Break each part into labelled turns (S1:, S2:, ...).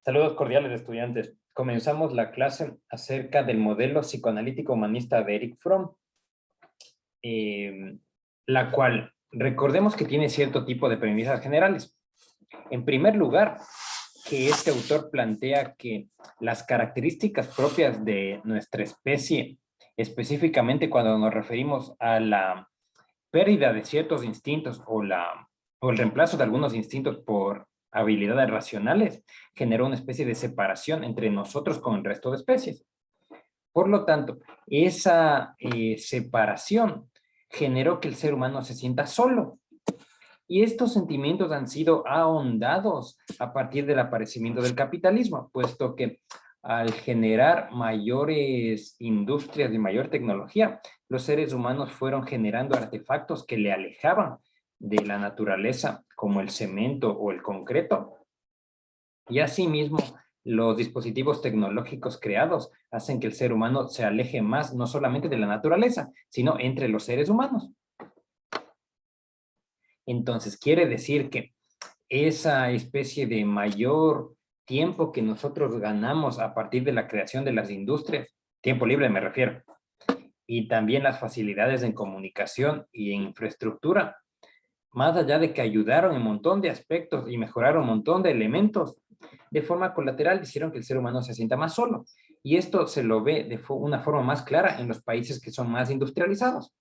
S1: Saludos cordiales, estudiantes. Comenzamos la clase acerca del modelo psicoanalítico humanista de Erich Fromm, la cual recordemos que tiene cierto tipo de premisas generales. En primer lugar, que este autor plantea que las características propias de nuestra especie, específicamente cuando nos referimos a la pérdida de ciertos instintos o el reemplazo de algunos instintos por habilidades racionales, generó una especie de separación entre nosotros con el resto de especies. Por lo tanto, esa separación generó que el ser humano se sienta solo. Y estos sentimientos han sido ahondados a partir del aparecimiento del capitalismo, puesto que al generar mayores industrias y mayor tecnología, los seres humanos fueron generando artefactos que le alejaban de la naturaleza, como el cemento o el concreto. Y asimismo, los dispositivos tecnológicos creados hacen que el ser humano se aleje más, no solamente de la naturaleza, sino entre los seres humanos. Entonces, quiere decir que esa especie de mayor tiempo que nosotros ganamos a partir de la creación de las industrias, tiempo libre me refiero, y también las facilidades en comunicación y en infraestructura, más allá de que ayudaron en un montón de aspectos y mejoraron un montón de elementos, de forma colateral hicieron que el ser humano se sienta más solo. Y esto se lo ve de una forma más clara en los países que son más industrializados.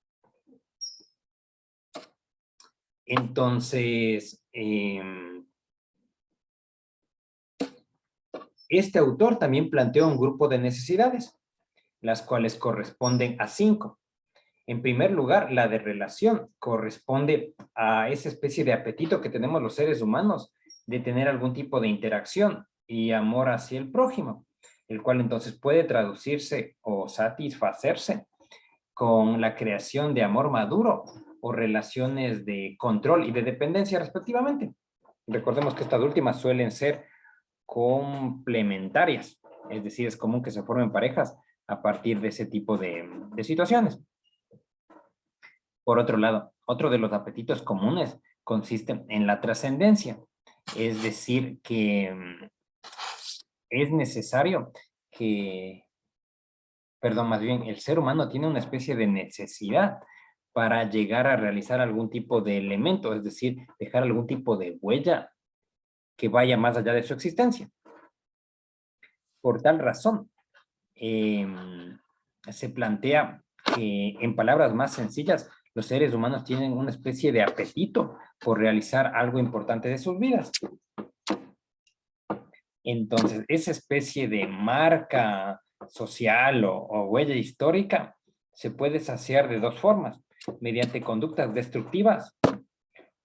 S1: Entonces, este autor también planteó un grupo de necesidades, las cuales corresponden a 5. En primer lugar, la de relación corresponde a esa especie de apetito que tenemos los seres humanos de tener algún tipo de interacción y amor hacia el prójimo, el cual entonces puede traducirse o satisfacerse con la creación de amor maduro o relaciones de control y de dependencia respectivamente. Recordemos que estas últimas suelen ser complementarias, es decir, es común que se formen parejas a partir de ese tipo de situaciones. Por otro lado, otro de los apetitos comunes consiste en la trascendencia, es decir, que es necesario que, perdón, más bien, el ser humano tiene una especie de necesidad para llegar a realizar algún tipo de elemento, es decir, dejar algún tipo de huella que vaya más allá de su existencia. Por tal razón, se plantea que, en palabras más sencillas, los seres humanos tienen una especie de apetito por realizar algo importante de sus vidas. Entonces, esa especie de marca social o huella histórica se puede saciar de dos formas, mediante conductas destructivas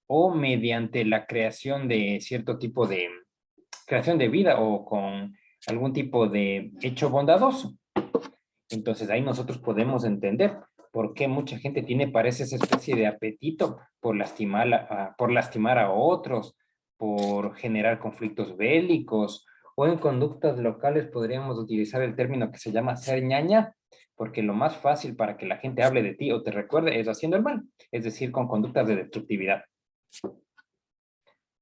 S1: o mediante la creación de cierto tipo de creación de vida o con algún tipo de hecho bondadoso. Entonces ahí nosotros podemos entender por qué mucha gente parece esa especie de apetito por lastimar a otros, por generar conflictos bélicos, o en conductas locales podríamos utilizar el término que se llama ser ñaña, porque lo más fácil para que la gente hable de ti o te recuerde es haciendo el mal, es decir, con conductas de destructividad.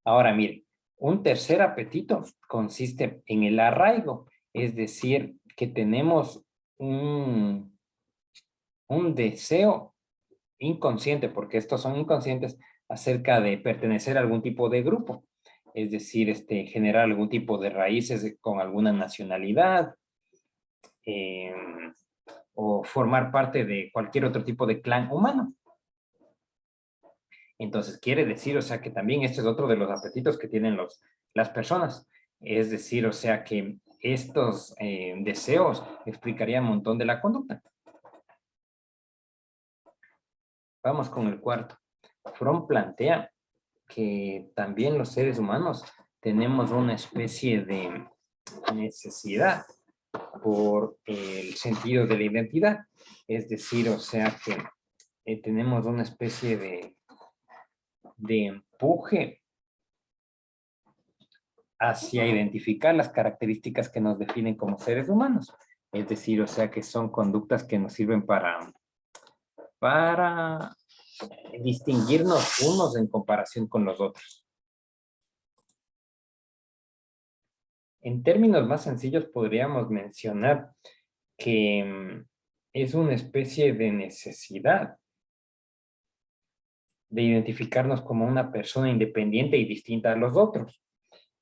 S1: Ahora mire, un tercer apetito consiste en el arraigo, es decir, que tenemos un deseo inconsciente, porque estos son inconscientes, acerca de pertenecer a algún tipo de grupo, es decir, generar algún tipo de raíces con alguna nacionalidad, o formar parte de cualquier otro tipo de clan humano. Entonces, quiere decir, o sea, que también este es otro de los apetitos que tienen las personas. Es decir, o sea, que estos deseos explicarían un montón de la conducta. Vamos con el cuarto. Fromm plantea que también los seres humanos tenemos una especie de necesidad por el sentido de la identidad. Es decir, o sea, que tenemos una especie de empuje hacia identificar las características que nos definen como seres humanos. Es decir, o sea, que son conductas que nos sirven para distinguirnos unos en comparación con los otros. En términos más sencillos podríamos mencionar que es una especie de necesidad de identificarnos como una persona independiente y distinta a los otros.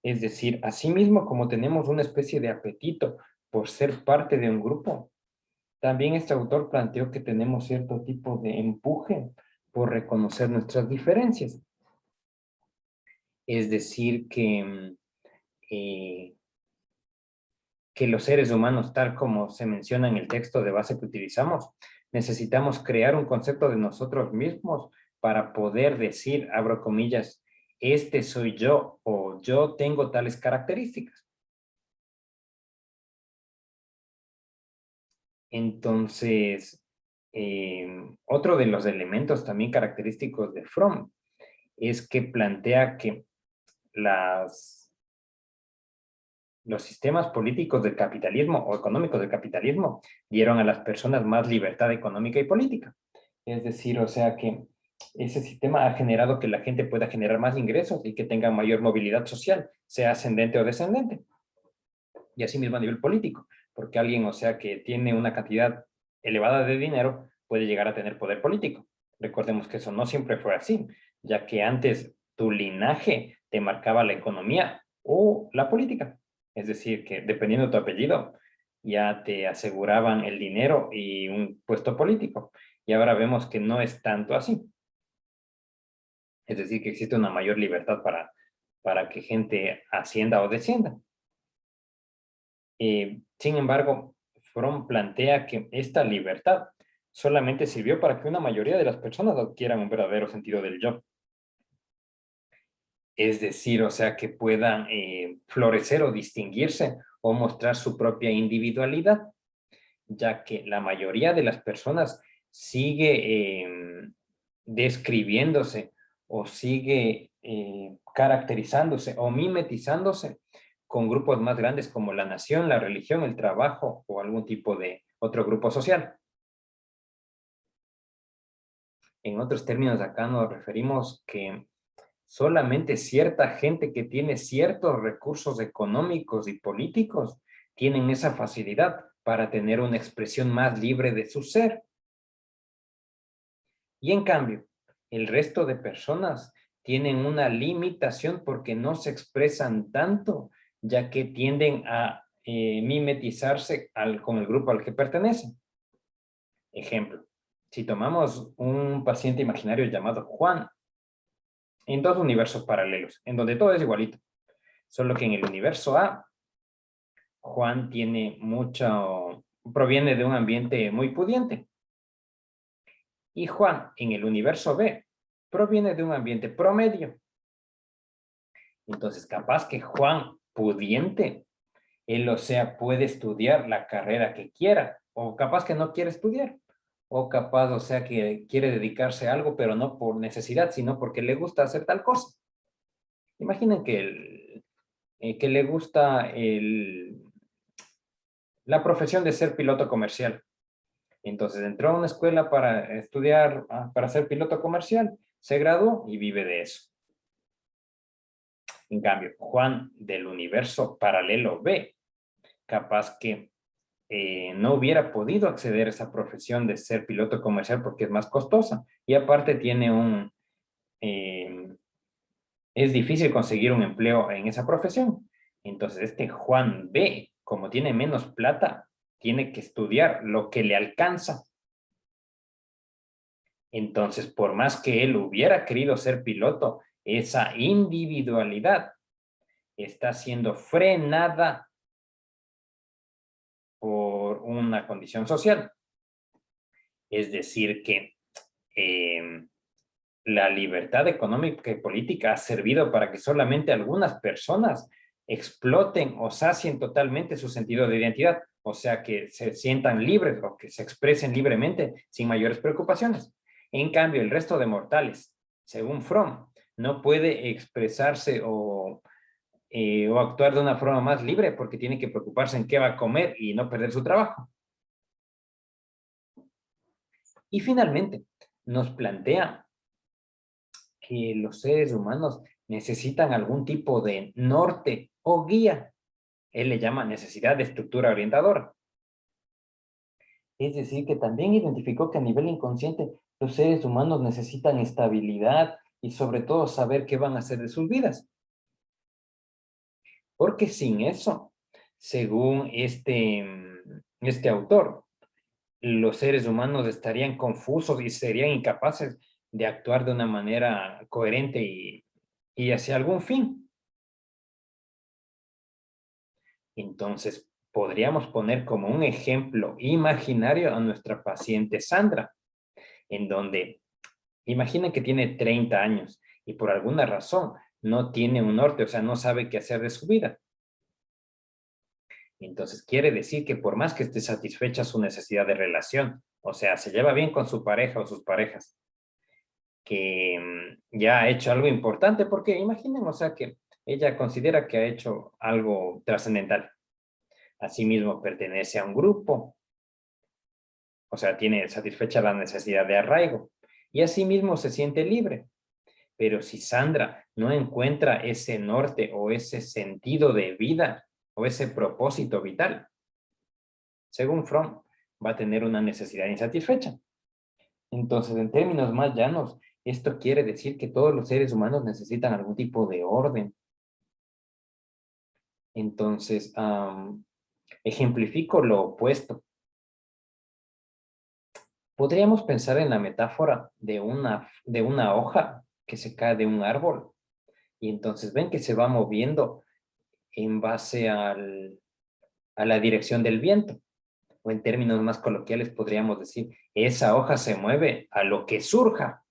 S1: Es decir, asimismo como tenemos una especie de apetito por ser parte de un grupo, también este autor planteó que tenemos cierto tipo de empuje por reconocer nuestras diferencias. Es decir, eh, que los seres humanos, tal como se menciona en el texto de base que utilizamos, necesitamos crear un concepto de nosotros mismos para poder decir, abro comillas, este soy yo o yo tengo tales características. Entonces, otro de los elementos también característicos de Fromm es que plantea que los sistemas políticos del capitalismo o económicos del capitalismo dieron a las personas más libertad económica y política. Es decir, o sea que ese sistema ha generado que la gente pueda generar más ingresos y que tenga mayor movilidad social, sea ascendente o descendente. Y asimismo a nivel político, porque alguien, o sea, que tiene una cantidad elevada de dinero, puede llegar a tener poder político. Recordemos que eso no siempre fue así, ya que antes tu linaje te marcaba la economía o la política. Es decir, que dependiendo de tu apellido, ya te aseguraban el dinero y un puesto político. Y ahora vemos que no es tanto así. Es decir, que existe una mayor libertad para que gente ascienda o descienda. Sin embargo, Fromm plantea que esta libertad solamente sirvió para que una mayoría de las personas adquieran un verdadero sentido del yo. Es decir, o sea, que puedan florecer o distinguirse o mostrar su propia individualidad, ya que la mayoría de las personas sigue describiéndose o sigue caracterizándose o mimetizándose con grupos más grandes como la nación, la religión, el trabajo o algún tipo de otro grupo social. En otros términos, acá nos referimos que solamente cierta gente que tiene ciertos recursos económicos y políticos tienen esa facilidad para tener una expresión más libre de su ser. Y en cambio, el resto de personas tienen una limitación porque no se expresan tanto, ya que tienden a mimetizarse con el grupo al que pertenecen. Ejemplo, si tomamos un paciente imaginario llamado Juan, en dos universos paralelos, en donde todo es igualito, solo que en el universo A, Juan proviene de un ambiente muy pudiente, y Juan, en el universo B, proviene de un ambiente promedio. Entonces, capaz que Juan, pudiente, él, o sea, puede estudiar la carrera que quiera, o capaz que no quiere estudiar, o capaz, o sea, que quiere dedicarse a algo, pero no por necesidad, sino porque le gusta hacer tal cosa. Imaginen que le gusta la profesión de ser piloto comercial. Entonces entró a una escuela para estudiar, para ser piloto comercial, se graduó y vive de eso. En cambio, Juan del universo paralelo B, capaz que no hubiera podido acceder a esa profesión de ser piloto comercial porque es más costosa y aparte eh, es difícil conseguir un empleo en esa profesión. Entonces este Juan B, como tiene menos plata, tiene que estudiar lo que le alcanza. Entonces, por más que él hubiera querido ser piloto, esa individualidad está siendo frenada por una condición social. Es decir, que eh, la libertad económica y política ha servido para que solamente algunas personas exploten o sacien totalmente su sentido de identidad, o sea, que se sientan libres o que se expresen libremente sin mayores preocupaciones. En cambio, el resto de mortales, según Fromm, no puede expresarse o actuar de una forma más libre porque tiene que preocuparse en qué va a comer y no perder su trabajo. Y finalmente, nos plantea que los seres humanos necesitan algún tipo de norte o guía. él le llama necesidad de estructura orientadora. Es decir, que también identificó que a nivel inconsciente los seres humanos necesitan estabilidad y sobre todo saber qué van a hacer de sus vidas. Porque sin eso, según este autor, los seres humanos estarían confusos y serían incapaces de actuar de una manera coherente y hacia algún fin. Entonces, podríamos poner como un ejemplo imaginario a nuestra paciente Sandra, en donde imaginen que tiene 30 años y por alguna razón no tiene un norte, o sea, no sabe qué hacer de su vida. Entonces, quiere decir que por más que esté satisfecha su necesidad de relación, o sea, se lleva bien con su pareja o sus parejas, que ya ha hecho algo importante, porque imaginen, o sea, que ella considera que ha hecho algo trascendental. Asimismo, pertenece a un grupo, o sea, tiene satisfecha la necesidad de arraigo, y asimismo se siente libre. Pero si Sandra no encuentra ese norte o ese sentido de vida o ese propósito vital, según Fromm, va a tener una necesidad insatisfecha. Entonces, en términos más llanos, esto quiere decir que todos los seres humanos necesitan algún tipo de orden. Entonces, ejemplifico lo opuesto. Podríamos pensar en la metáfora de una hoja que se cae de un árbol y entonces ven que se va moviendo en base a la dirección del viento. O en términos más coloquiales podríamos decir, esa hoja se mueve a lo que surja.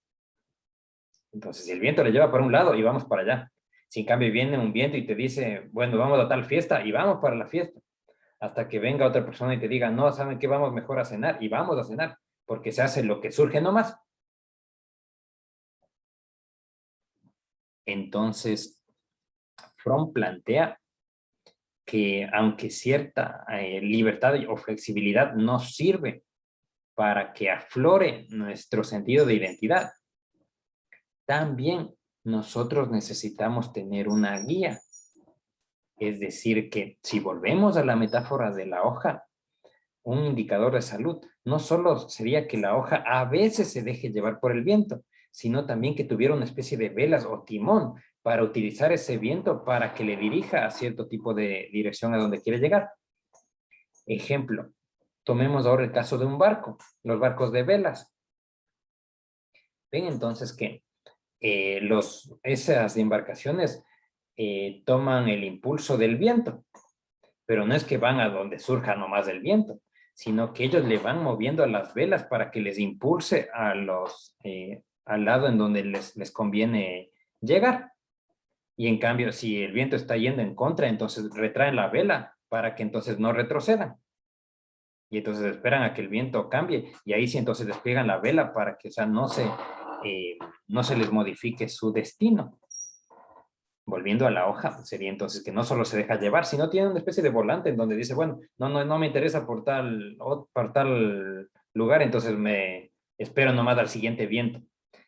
S1: Entonces, si el viento le lleva para un lado y vamos para allá. Si en cambio viene un viento y te dice, bueno, vamos a tal fiesta y vamos para la fiesta. Hasta que venga otra persona y te diga, no, ¿saben qué? Vamos mejor a cenar y vamos a cenar, porque se hace lo que surge nomás. Entonces, Fromm plantea que aunque cierta libertad o flexibilidad nos sirve para que aflore nuestro sentido de identidad, también nosotros necesitamos tener una guía. Es decir, que si volvemos a la metáfora de la hoja, un indicador de salud no solo sería que la hoja a veces se deje llevar por el viento, sino también que tuviera una especie de velas o timón para utilizar ese viento para que le dirija a cierto tipo de dirección a donde quiere llegar. Ejemplo, tomemos ahora el caso de un barco, los barcos de velas. Ven entonces que esas embarcaciones toman el impulso del viento, pero no es que van a donde surja nomás el viento, sino que ellos le van moviendo a las velas para que les impulse al lado en donde les conviene llegar. Y en cambio, si el viento está yendo en contra, entonces retraen la vela para que entonces no retrocedan. Y entonces esperan a que el viento cambie y ahí sí entonces despliegan la vela para que, o sea, no se les modifique su destino. Volviendo a la hoja, sería entonces que no solo se deja llevar, sino tiene una especie de volante en donde dice, bueno, no me interesa por tal lugar, entonces me espero nomás al siguiente viento.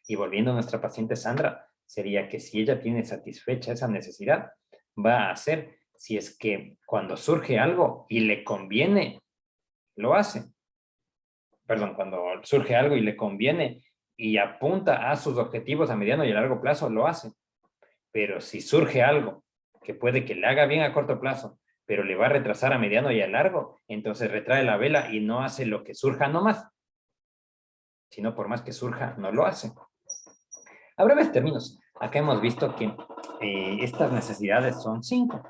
S1: Y volviendo a nuestra paciente Sandra, sería que si ella tiene satisfecha esa necesidad, va a hacer, si es que cuando surge algo y le conviene, lo hace. Perdón, cuando surge algo y le conviene y apunta a sus objetivos a mediano y a largo plazo, lo hace. Pero si surge algo que puede que le haga bien a corto plazo, pero le va a retrasar a mediano y a largo, entonces retrae la vela y no hace lo que surja nomás, sino por más que surja, no lo hace. A breves términos, acá hemos visto que estas necesidades son 5.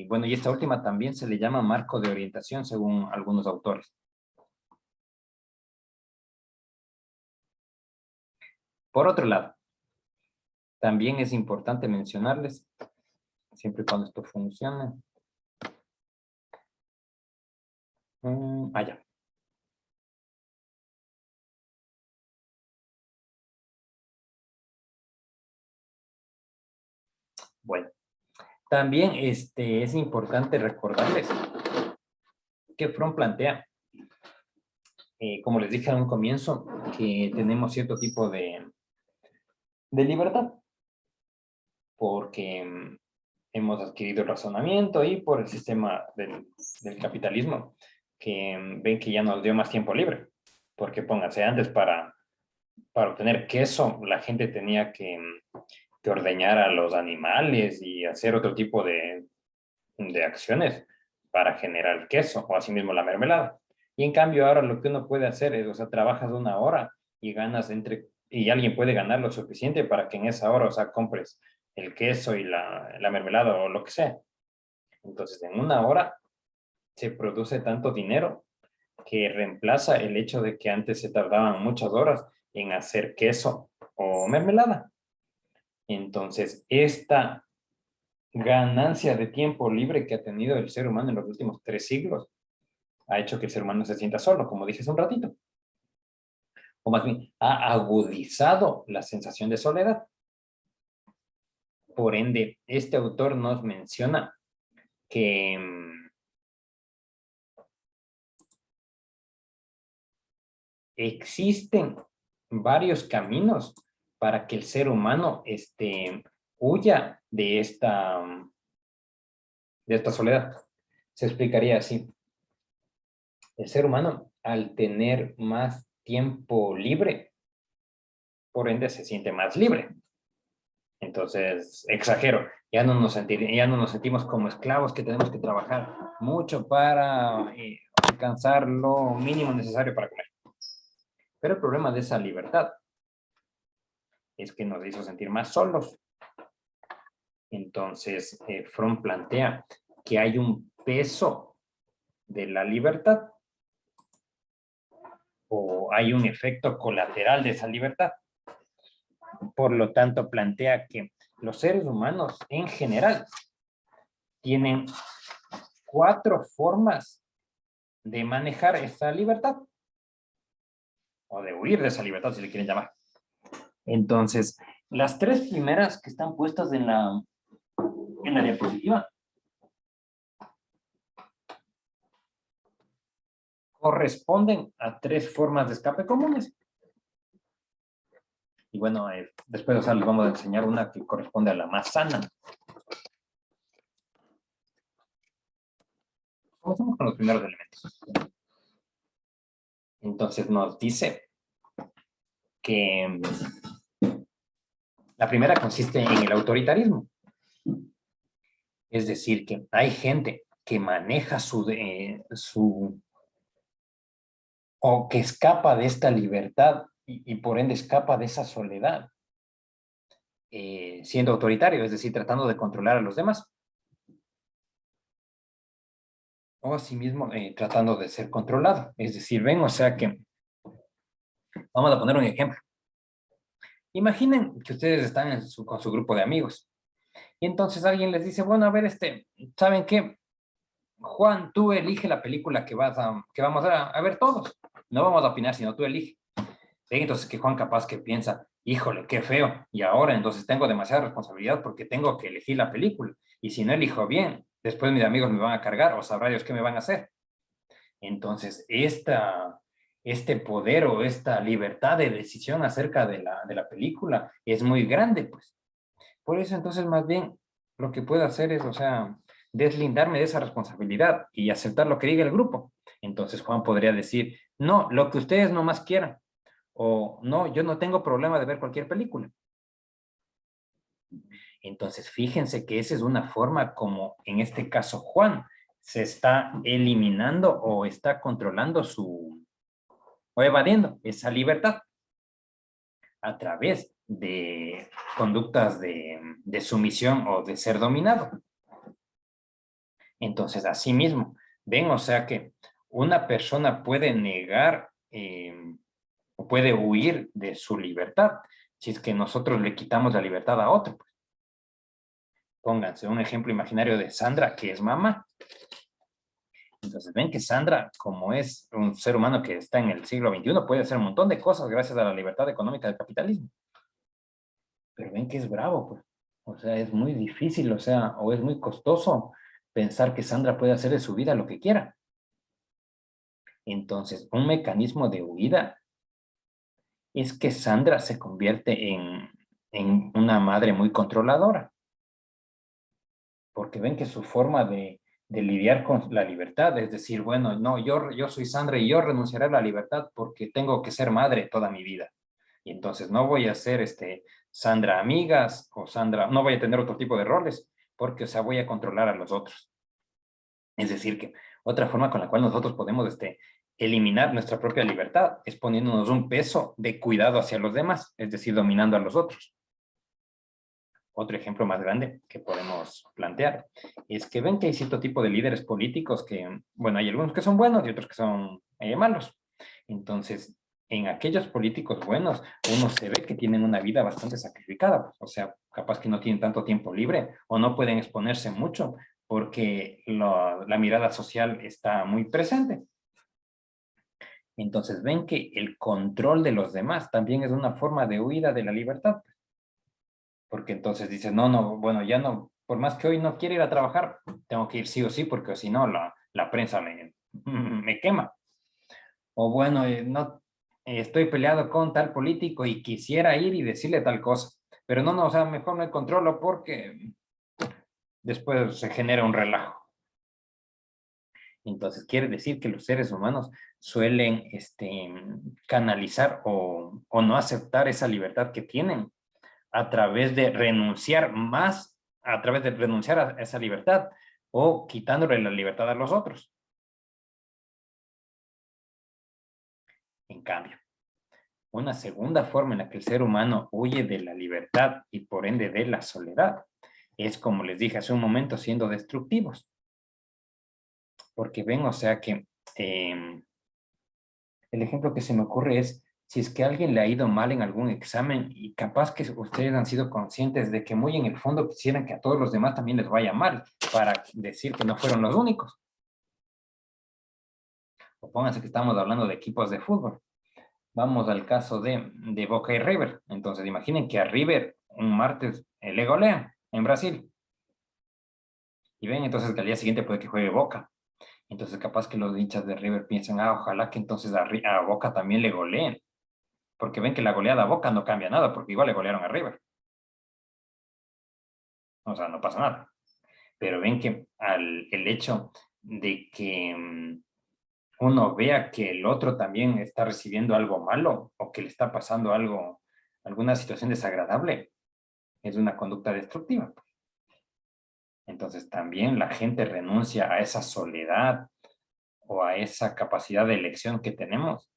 S1: Bueno, y esta última también se le llama marco de orientación según algunos autores. Por otro lado, también es importante mencionarles, siempre y cuando esto funcione. Ya. Bueno, también es importante recordarles que Fromm plantea, como les dije a un comienzo, que tenemos cierto tipo de libertad, porque hemos adquirido razonamiento y por el sistema del capitalismo, que ven que ya nos dio más tiempo libre. Porque pónganse, antes para obtener queso, la gente tenía que ordeñar a los animales y hacer otro tipo de acciones para generar queso o asimismo la mermelada. Y en cambio ahora lo que uno puede hacer es, o sea, trabajas 1 hora y ganas y alguien puede ganar lo suficiente para que en esa hora, o sea, compres el queso y la mermelada o lo que sea. Entonces, en 1 hora se produce tanto dinero que reemplaza el hecho de que antes se tardaban muchas horas en hacer queso o mermelada. Entonces, esta ganancia de tiempo libre que ha tenido el ser humano en los últimos 3 siglos ha hecho que el ser humano se sienta solo, como dije hace un ratito. O más bien, ha agudizado la sensación de soledad. Por ende, este autor nos menciona que existen varios caminos para que el ser humano huya de esta soledad. Se explicaría así. El ser humano, al tener más tiempo libre, por ende se siente más libre. Entonces, exagero, ya no nos sentimos como esclavos que tenemos que trabajar mucho para alcanzar lo mínimo necesario para comer. Pero el problema de esa libertad es que nos hizo sentir más solos. Entonces, Fromm plantea que hay un peso de la libertad o hay un efecto colateral de esa libertad. Por lo tanto, plantea que los seres humanos en general tienen 4 formas de manejar esa libertad o de huir de esa libertad, si le quieren llamar. Entonces, las 3 primeras que están puestas en la diapositiva corresponden a 3 formas de escape comunes. Y bueno, después, o sea, les vamos a enseñar una que corresponde a la más sana. Comenzamos con los primeros elementos. Entonces nos dice que la primera consiste en el autoritarismo. Es decir, que hay gente que maneja o que escapa de esta libertad y por ende escapa de esa soledad, siendo autoritario, es decir, tratando de controlar a los demás. O asimismo, tratando de ser controlado. Es decir, ven, o sea que, vamos a poner un ejemplo. Imaginen que ustedes están con su grupo de amigos. Y entonces alguien les dice, bueno, a ver, ¿saben qué? Juan, tú elige la película que vamos a ver todos. No vamos a opinar, sino tú elige. Entonces que Juan capaz que piensa, híjole, qué feo. Y ahora entonces tengo demasiada responsabilidad porque tengo que elegir la película. Y si no elijo bien, después mis amigos me van a cargar o sabrá Dios qué me van a hacer. Entonces, este poder o esta libertad de decisión acerca de la película es muy grande, pues. Por eso, entonces, más bien, lo que puedo hacer es, o sea, deslindarme de esa responsabilidad y aceptar lo que diga el grupo. Entonces, Juan podría decir, no, lo que ustedes nomás quieran. O, no, yo no tengo problema de ver cualquier película. Entonces, fíjense que esa es una forma como, en este caso, Juan se está eliminando o está controlando o evadiendo esa libertad a través de conductas de sumisión o de ser dominado. Entonces, así mismo, ven, o sea que una persona puede negar o puede huir de su libertad si es que nosotros le quitamos la libertad a otro. Pónganse un ejemplo imaginario de Sandra, que es mamá. Entonces ven que Sandra, como es un ser humano que está en el siglo XXI, puede hacer un montón de cosas gracias a la libertad económica del capitalismo. Pero ven que es bravo, pues. O sea, es muy difícil, o sea, o es muy costoso pensar que Sandra puede hacer de su vida lo que quiera. Entonces, un mecanismo de huida es que Sandra se convierte en una madre muy controladora. porque ven que su forma de lidiar con la libertad, es decir, bueno, no, yo soy Sandra y yo renunciaré a la libertad porque tengo que ser madre toda mi vida. Y entonces no voy a ser Sandra amigas o Sandra, no voy a tener otro tipo de roles porque, o sea, voy a controlar a los otros. Es decir, que otra forma con la cual nosotros podemos eliminar nuestra propia libertad es poniéndonos un peso de cuidado hacia los demás, es decir, dominando a los otros. Otro ejemplo más grande que podemos plantear es que ven que hay cierto tipo de líderes políticos que, bueno, hay algunos que son buenos y otros que son malos. Entonces, en aquellos políticos buenos, uno se ve que tienen una vida bastante sacrificada, pues, o sea, capaz que no tienen tanto tiempo libre o no pueden exponerse mucho porque la mirada social está muy presente. Entonces, ven que el control de los demás también es una forma de huida de la libertad, porque entonces dices, no, no, bueno, ya no, por más que hoy no quiera ir a trabajar, tengo que ir sí o sí, porque si no, la prensa me quema. O bueno, no, estoy peleado con tal político y quisiera ir y decirle tal cosa, pero no, no, o sea, mejor me controlo porque después se genera un relajo. Entonces, quiere decir que los seres humanos suelen canalizar o no aceptar esa libertad que tienen a través de renunciar más, a través de renunciar a esa libertad o quitándole la libertad a los otros. En cambio, una segunda forma en la que el ser humano huye de la libertad y por ende de la soledad es, como les dije hace un momento, siendo destructivos. Porque ven, o sea que el ejemplo que se me ocurre es si es que a alguien le ha ido mal en algún examen y capaz que ustedes han sido conscientes de que muy en el fondo quisieran que a todos los demás también les vaya mal para decir que no fueron los únicos. O pónganse que estamos hablando de equipos de fútbol. Vamos al caso de Boca y River. Entonces imaginen que a River un martes le golean en Brasil. Y ven entonces que al día siguiente puede que juegue Boca. Entonces capaz que los hinchas de River piensan, ojalá que entonces a Boca también le goleen. Porque ven que la goleada a Boca no cambia nada, porque igual le golearon a River. O sea, no pasa nada. Pero ven que el hecho de que uno vea que el otro también está recibiendo algo malo o que le está pasando algo, alguna situación desagradable, es una conducta destructiva. Entonces también la gente renuncia a esa soledad o a esa capacidad de elección que tenemos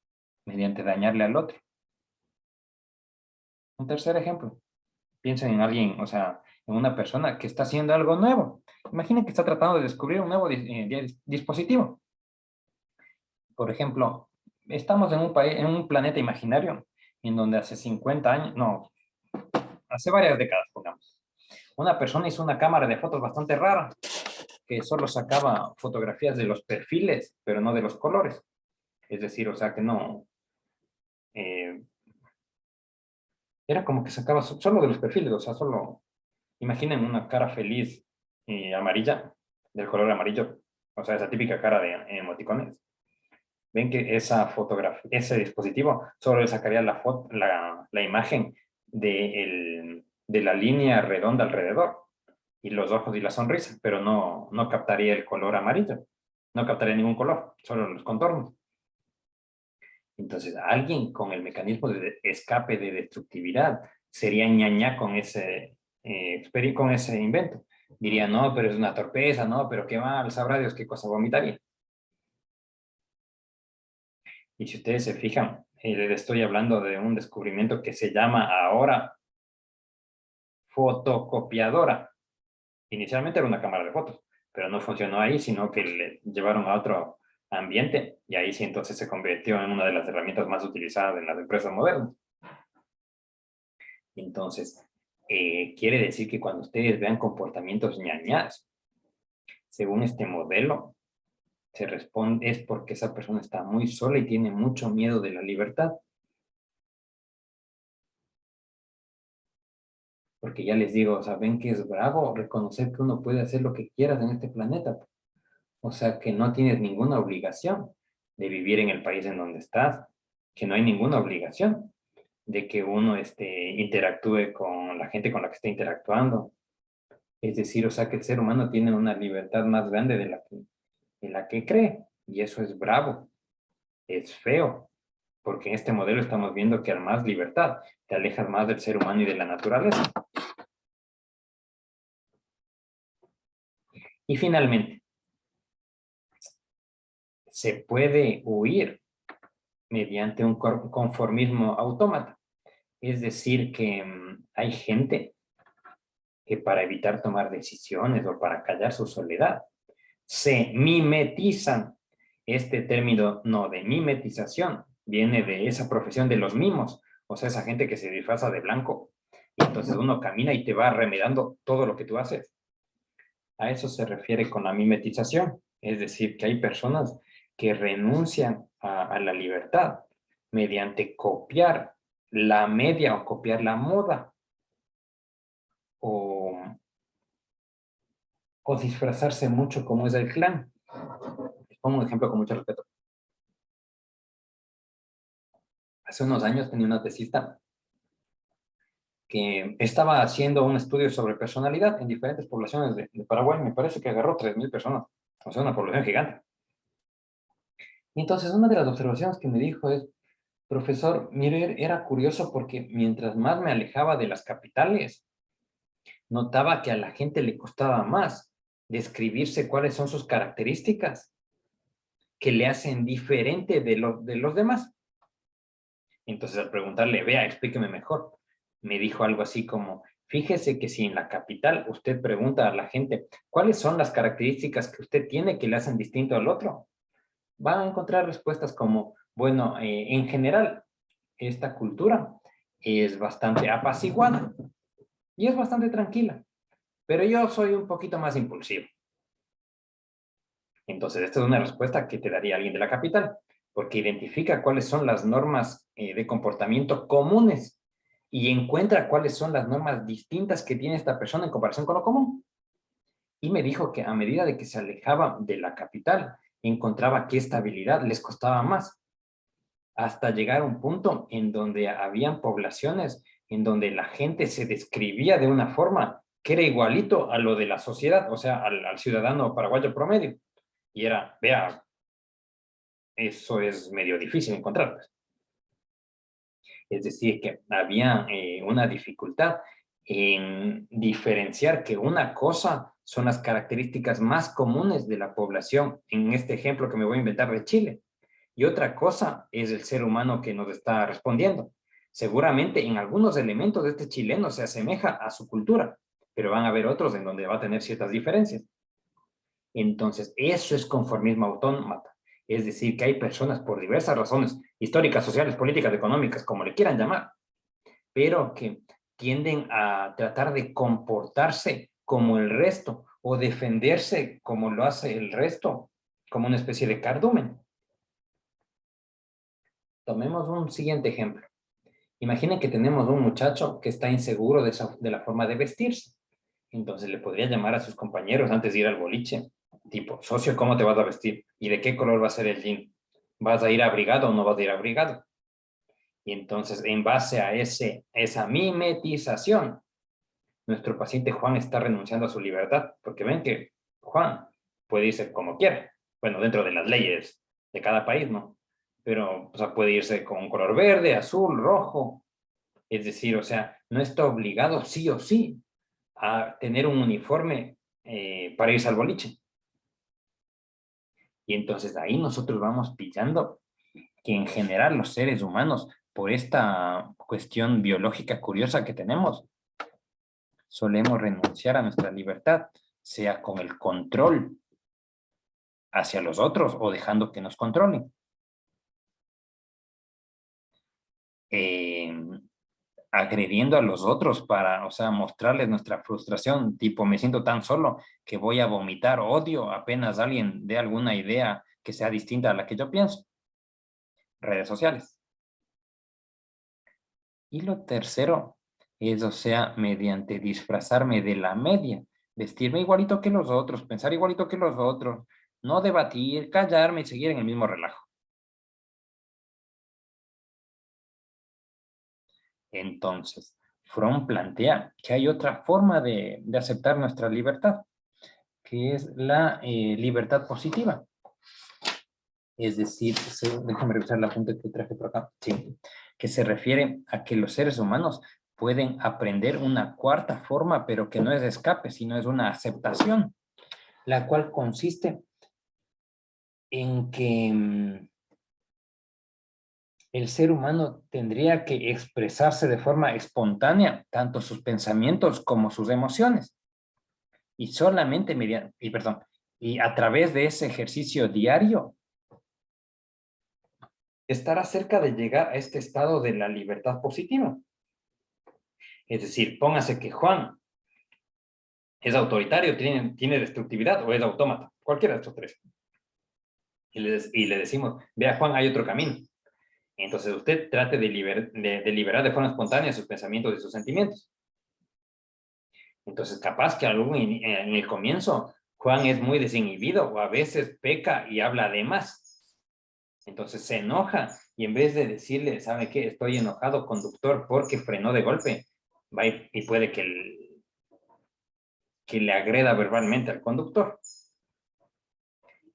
S1: mediante dañarle al otro. Un tercer ejemplo. Piensen en alguien, o sea, en una persona que está haciendo algo nuevo. Imaginen que está tratando de descubrir un nuevo dispositivo. Por ejemplo, estamos en un país, en un planeta imaginario en donde hace 50 años, no, hace varias décadas, pongamos. Una persona hizo una cámara de fotos bastante rara que solo sacaba fotografías de los perfiles, pero no de los colores. Es decir, o sea que no, eh, era como que sacaba solo de los perfiles, o sea, solo, imaginen una cara feliz y amarilla, del color amarillo, o sea, esa típica cara de emoticones. Ven que esa fotografía, ese dispositivo solo le sacaría la imagen de la línea redonda alrededor y los ojos y la sonrisa, pero no captaría el color amarillo, no captaría ningún color, solo los contornos. Entonces, alguien con el mecanismo de escape de destructividad sería ñaña con ese invento. Diría, no, pero es una torpeza, no, pero qué mal, sabrá Dios qué cosa vomitaría. Y si ustedes se fijan, les estoy hablando de un descubrimiento que se llama ahora fotocopiadora. Inicialmente era una cámara de fotos, pero no funcionó ahí, sino que le llevaron a otro ambiente y ahí sí entonces se convirtió en una de las herramientas más utilizadas en las empresas modernas. Entonces, quiere decir que cuando ustedes vean comportamientos ñañas, según este modelo, se responde es porque esa persona está muy sola y tiene mucho miedo de la libertad. Porque ya les digo, o sea, ven que es bravo reconocer que uno puede hacer lo que quieras en este planeta. O sea, que no tienes ninguna obligación de vivir en el país en donde estás, que no hay ninguna obligación de que uno interactúe con la gente con la que está interactuando, Es decir, o sea que el ser humano tiene una libertad más grande de la que cree. Y eso es bravo, es feo, porque en este modelo estamos viendo que al más libertad, te alejas más del ser humano y de la naturaleza. Y finalmente, se puede huir mediante un conformismo autómata. Es decir, que hay gente que para evitar tomar decisiones o para callar su soledad, se mimetizan. Este término no de mimetización viene de esa profesión de los mimos, o sea, esa gente que se disfraza de blanco y entonces uno camina y te va remedando todo lo que tú haces. A eso se refiere con la mimetización, es decir, que hay personas que renuncian a la libertad mediante copiar la media o copiar la moda o, o disfrazarse mucho como es el clan. Les pongo un ejemplo con mucho respeto. Hace unos años tenía una tesista que estaba haciendo un estudio sobre personalidad en diferentes poblaciones de Paraguay. Me parece que agarró 3.000 personas, o sea, una población gigante. Y entonces una de las observaciones que me dijo es, profesor, mire, era curioso porque mientras más me alejaba de las capitales, notaba que a la gente le costaba más describirse cuáles son sus características que le hacen diferente de los demás. Entonces, al preguntarle, vea, explíqueme mejor, me dijo algo así como, fíjese que si en la capital usted pregunta a la gente, ¿cuáles son las características que usted tiene que le hacen distinto al otro? Van a encontrar respuestas como, bueno, en general, esta cultura es bastante apaciguada y es bastante tranquila, pero yo soy un poquito más impulsivo. Entonces, esta es una respuesta que te daría alguien de la capital, porque identifica cuáles son las normas de comportamiento comunes y encuentra cuáles son las normas distintas que tiene esta persona en comparación con lo común. Y me dijo que a medida de que se alejaba de la capital, encontraba que esta habilidad les costaba más, hasta llegar a un punto en donde habían poblaciones en donde la gente se describía de una forma que era igualito a lo de la sociedad, o sea, al ciudadano paraguayo promedio. Y era, vea, eso es medio difícil encontrar, pues. Es decir, que había una dificultad en diferenciar que una cosa son las características más comunes de la población, en este ejemplo que me voy a inventar de Chile, y otra cosa es el ser humano que nos está respondiendo. Seguramente en algunos elementos de este chileno se asemeja a su cultura, pero van a haber otros en donde va a tener ciertas diferencias. Entonces, eso es conformismo autómata. Es decir, que hay personas por diversas razones históricas, sociales, políticas, económicas, como le quieran llamar, pero que tienden a tratar de comportarse como el resto o defenderse como lo hace el resto, como una especie de cardumen. Tomemos un siguiente ejemplo. Imaginen que tenemos un muchacho que está inseguro de la forma de vestirse. Entonces le podría llamar a sus compañeros antes de ir al boliche, tipo, socio, ¿cómo te vas a vestir? ¿Y de qué color va a ser el jean? ¿Vas a ir abrigado o no vas a ir abrigado? Y entonces, en base a esa mimetización, nuestro paciente Juan está renunciando a su libertad, porque ven que Juan puede irse como quiera, bueno, dentro de las leyes de cada país, ¿no? Pero, o sea, puede irse con un color verde, azul, rojo, es decir, o sea, no está obligado sí o sí a tener un uniforme para irse al boliche. Y entonces ahí nosotros vamos pillando que en general los seres humanos, por esta cuestión biológica curiosa que tenemos, solemos renunciar a nuestra libertad, sea con el control hacia los otros o dejando que nos controlen. Eh, agrediendo a los otros para, o sea, mostrarles nuestra frustración, tipo, me siento tan solo que voy a vomitar odio apenas alguien dé alguna idea que sea distinta a la que yo pienso. Redes sociales. Y lo tercero es, o sea, mediante disfrazarme de la media, vestirme igualito que los otros, pensar igualito que los otros, no debatir, callarme y seguir en el mismo relajo. Entonces, Fromm plantea que hay otra forma de aceptar nuestra libertad, que es la libertad positiva. Es decir, déjame revisar la punta que traje por acá. Sí, que se refiere a que los seres humanos pueden aprender una cuarta forma, pero que no es escape, sino es una aceptación, la cual consiste en que el ser humano tendría que expresarse de forma espontánea, tanto sus pensamientos como sus emociones, y solamente y a través de ese ejercicio diario, estará cerca de llegar a este estado de la libertad positiva. Es decir, póngase que Juan es autoritario, tiene destructividad o es autómata, cualquiera de estos tres. Y le decimos, vea Juan, hay otro camino. Entonces usted trate de liberar de forma espontánea sus pensamientos y sus sentimientos. Entonces capaz que en el comienzo Juan es muy desinhibido o a veces peca y habla de más. Entonces se enoja y en vez de decirle, ¿sabe qué? Estoy enojado, conductor, porque frenó de golpe, va y puede que le agreda verbalmente al conductor.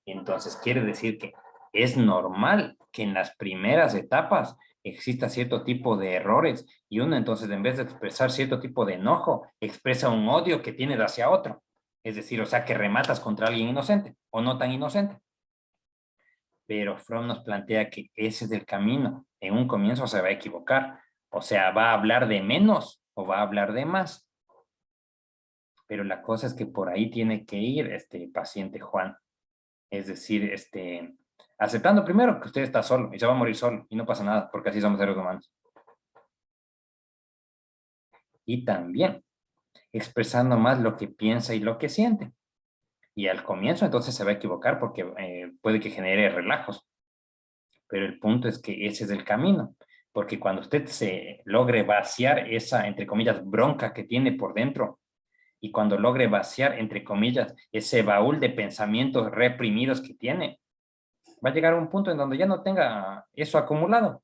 S1: Entonces quiere decir que es normal que en las primeras etapas exista cierto tipo de errores y uno entonces en vez de expresar cierto tipo de enojo, expresa un odio que tienes hacia otro. Es decir, o sea, que rematas contra alguien inocente o no tan inocente. Pero Fromm nos plantea que ese es el camino. En un comienzo se va a equivocar. O sea, va a hablar de menos o va a hablar de más. Pero la cosa es que por ahí tiene que ir este paciente Juan. Es decir, aceptando primero que usted está solo y se va a morir solo y no pasa nada porque así somos seres humanos. Y también expresando más lo que piensa y lo que siente. Y al comienzo entonces se va a equivocar porque puede que genere relajos. Pero el punto es que ese es el camino. Porque cuando usted se logre vaciar esa, entre comillas, bronca que tiene por dentro, y cuando logre vaciar, entre comillas, ese baúl de pensamientos reprimidos que tiene, va a llegar a un punto en donde ya no tenga eso acumulado.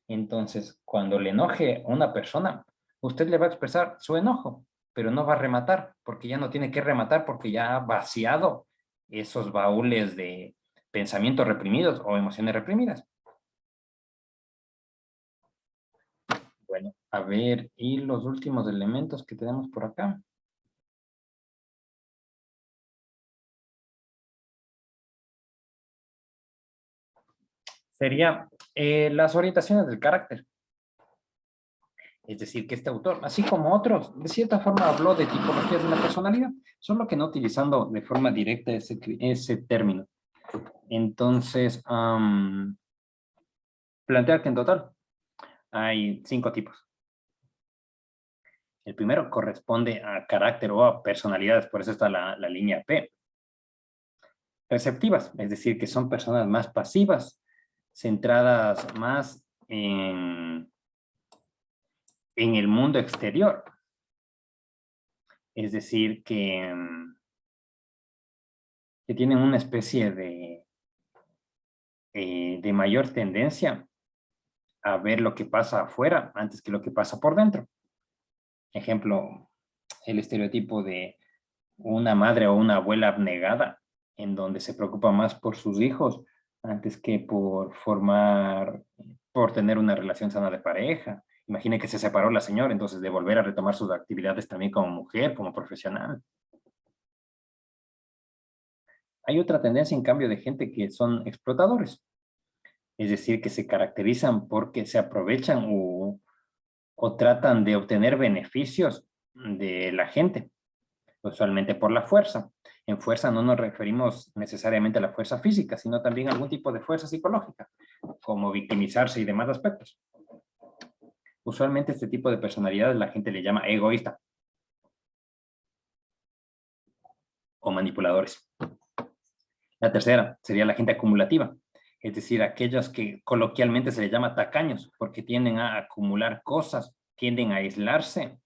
S1: Entonces, cuando le enoje a una persona, usted le va a expresar su enojo, pero no va a rematar, porque ya no tiene que rematar, porque ya ha vaciado esos baúles de pensamientos reprimidos o emociones reprimidas. Bueno, a ver, y los últimos elementos que tenemos por acá. Sería las orientaciones del carácter. Es decir, que este autor, así como otros, de cierta forma habló de tipologías de la personalidad, solo que no utilizando de forma directa ese término. Entonces, plantear que en total hay 5 tipos. El primero corresponde a carácter o a personalidades, por eso está la línea P. Receptivas, es decir, que son personas más pasivas, centradas más en el mundo exterior. Es decir, que tienen una especie de mayor tendencia a ver lo que pasa afuera antes que lo que pasa por dentro. Ejemplo, el estereotipo de una madre o una abuela abnegada, en donde se preocupa más por sus hijos antes que por tener una relación sana de pareja. Imagine que se separó la señora, entonces de volver a retomar sus actividades también como mujer, como profesional. Hay otra tendencia, en cambio, de gente que son explotadores, es decir, que se caracterizan porque se aprovechan o tratan de obtener beneficios de la gente, usualmente por la fuerza. En fuerza no nos referimos necesariamente a la fuerza física, sino también a algún tipo de fuerza psicológica, como victimizarse y demás aspectos. Usualmente este tipo de personalidades la gente le llama egoísta o manipuladores. La tercera sería la gente acumulativa, es decir, aquellos que coloquialmente se les llama tacaños, porque tienden a acumular cosas, tienden a aislarse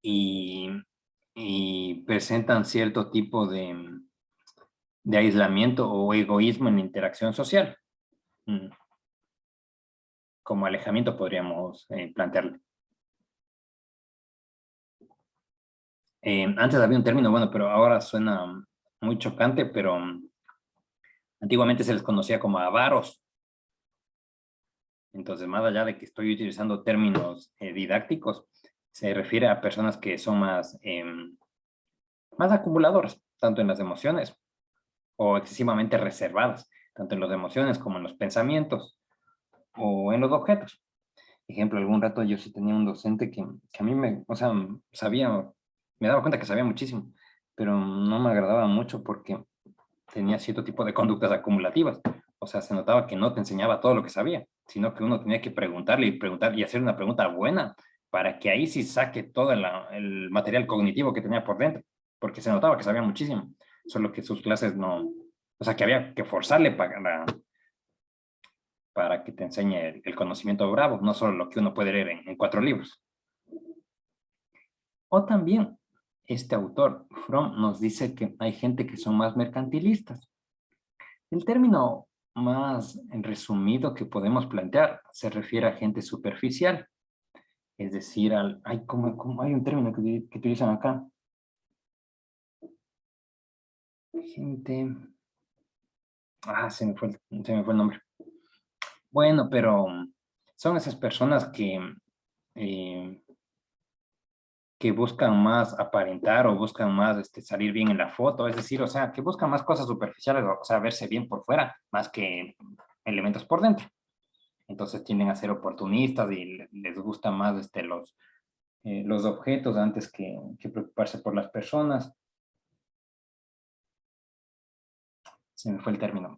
S1: y, y presentan cierto tipo de aislamiento o egoísmo en la interacción social. como alejamiento podríamos plantearlo. Antes había un término, bueno, pero ahora suena muy chocante, pero antiguamente se les conocía como avaros. Entonces, más allá de que estoy utilizando términos didácticos, se refiere a personas que son más acumuladoras, tanto en las emociones o excesivamente reservadas, tanto en las emociones como en los pensamientos o en los objetos. Ejemplo, algún rato yo sí tenía un docente que a mí o sea, me daba cuenta que sabía muchísimo, pero no me agradaba mucho porque tenía cierto tipo de conductas acumulativas. O sea, se notaba que no te enseñaba todo lo que sabía, sino que uno tenía que preguntarle y preguntar y hacer una pregunta buena para que ahí sí saque todo el material cognitivo que tenía por dentro, porque se notaba que sabía muchísimo, solo que sus clases no, o sea, que había que forzarle para que te enseñe el conocimiento bravo, no solo lo que uno puede leer en 4 libros. O también, este autor, Fromm, nos dice que hay gente que son más mercantilistas. El término más resumido que podemos plantear se refiere a gente superficial, es decir, como hay un término que utilizan acá. Gente... se me fue el nombre. Bueno, pero son esas personas eh, que buscan más aparentar o buscan más salir bien en la foto, es decir, o sea, que buscan más cosas superficiales, o sea, verse bien por fuera, más que elementos por dentro. Entonces tienden a ser oportunistas y les gustan más los objetos antes que preocuparse por las personas. Se me fue el término.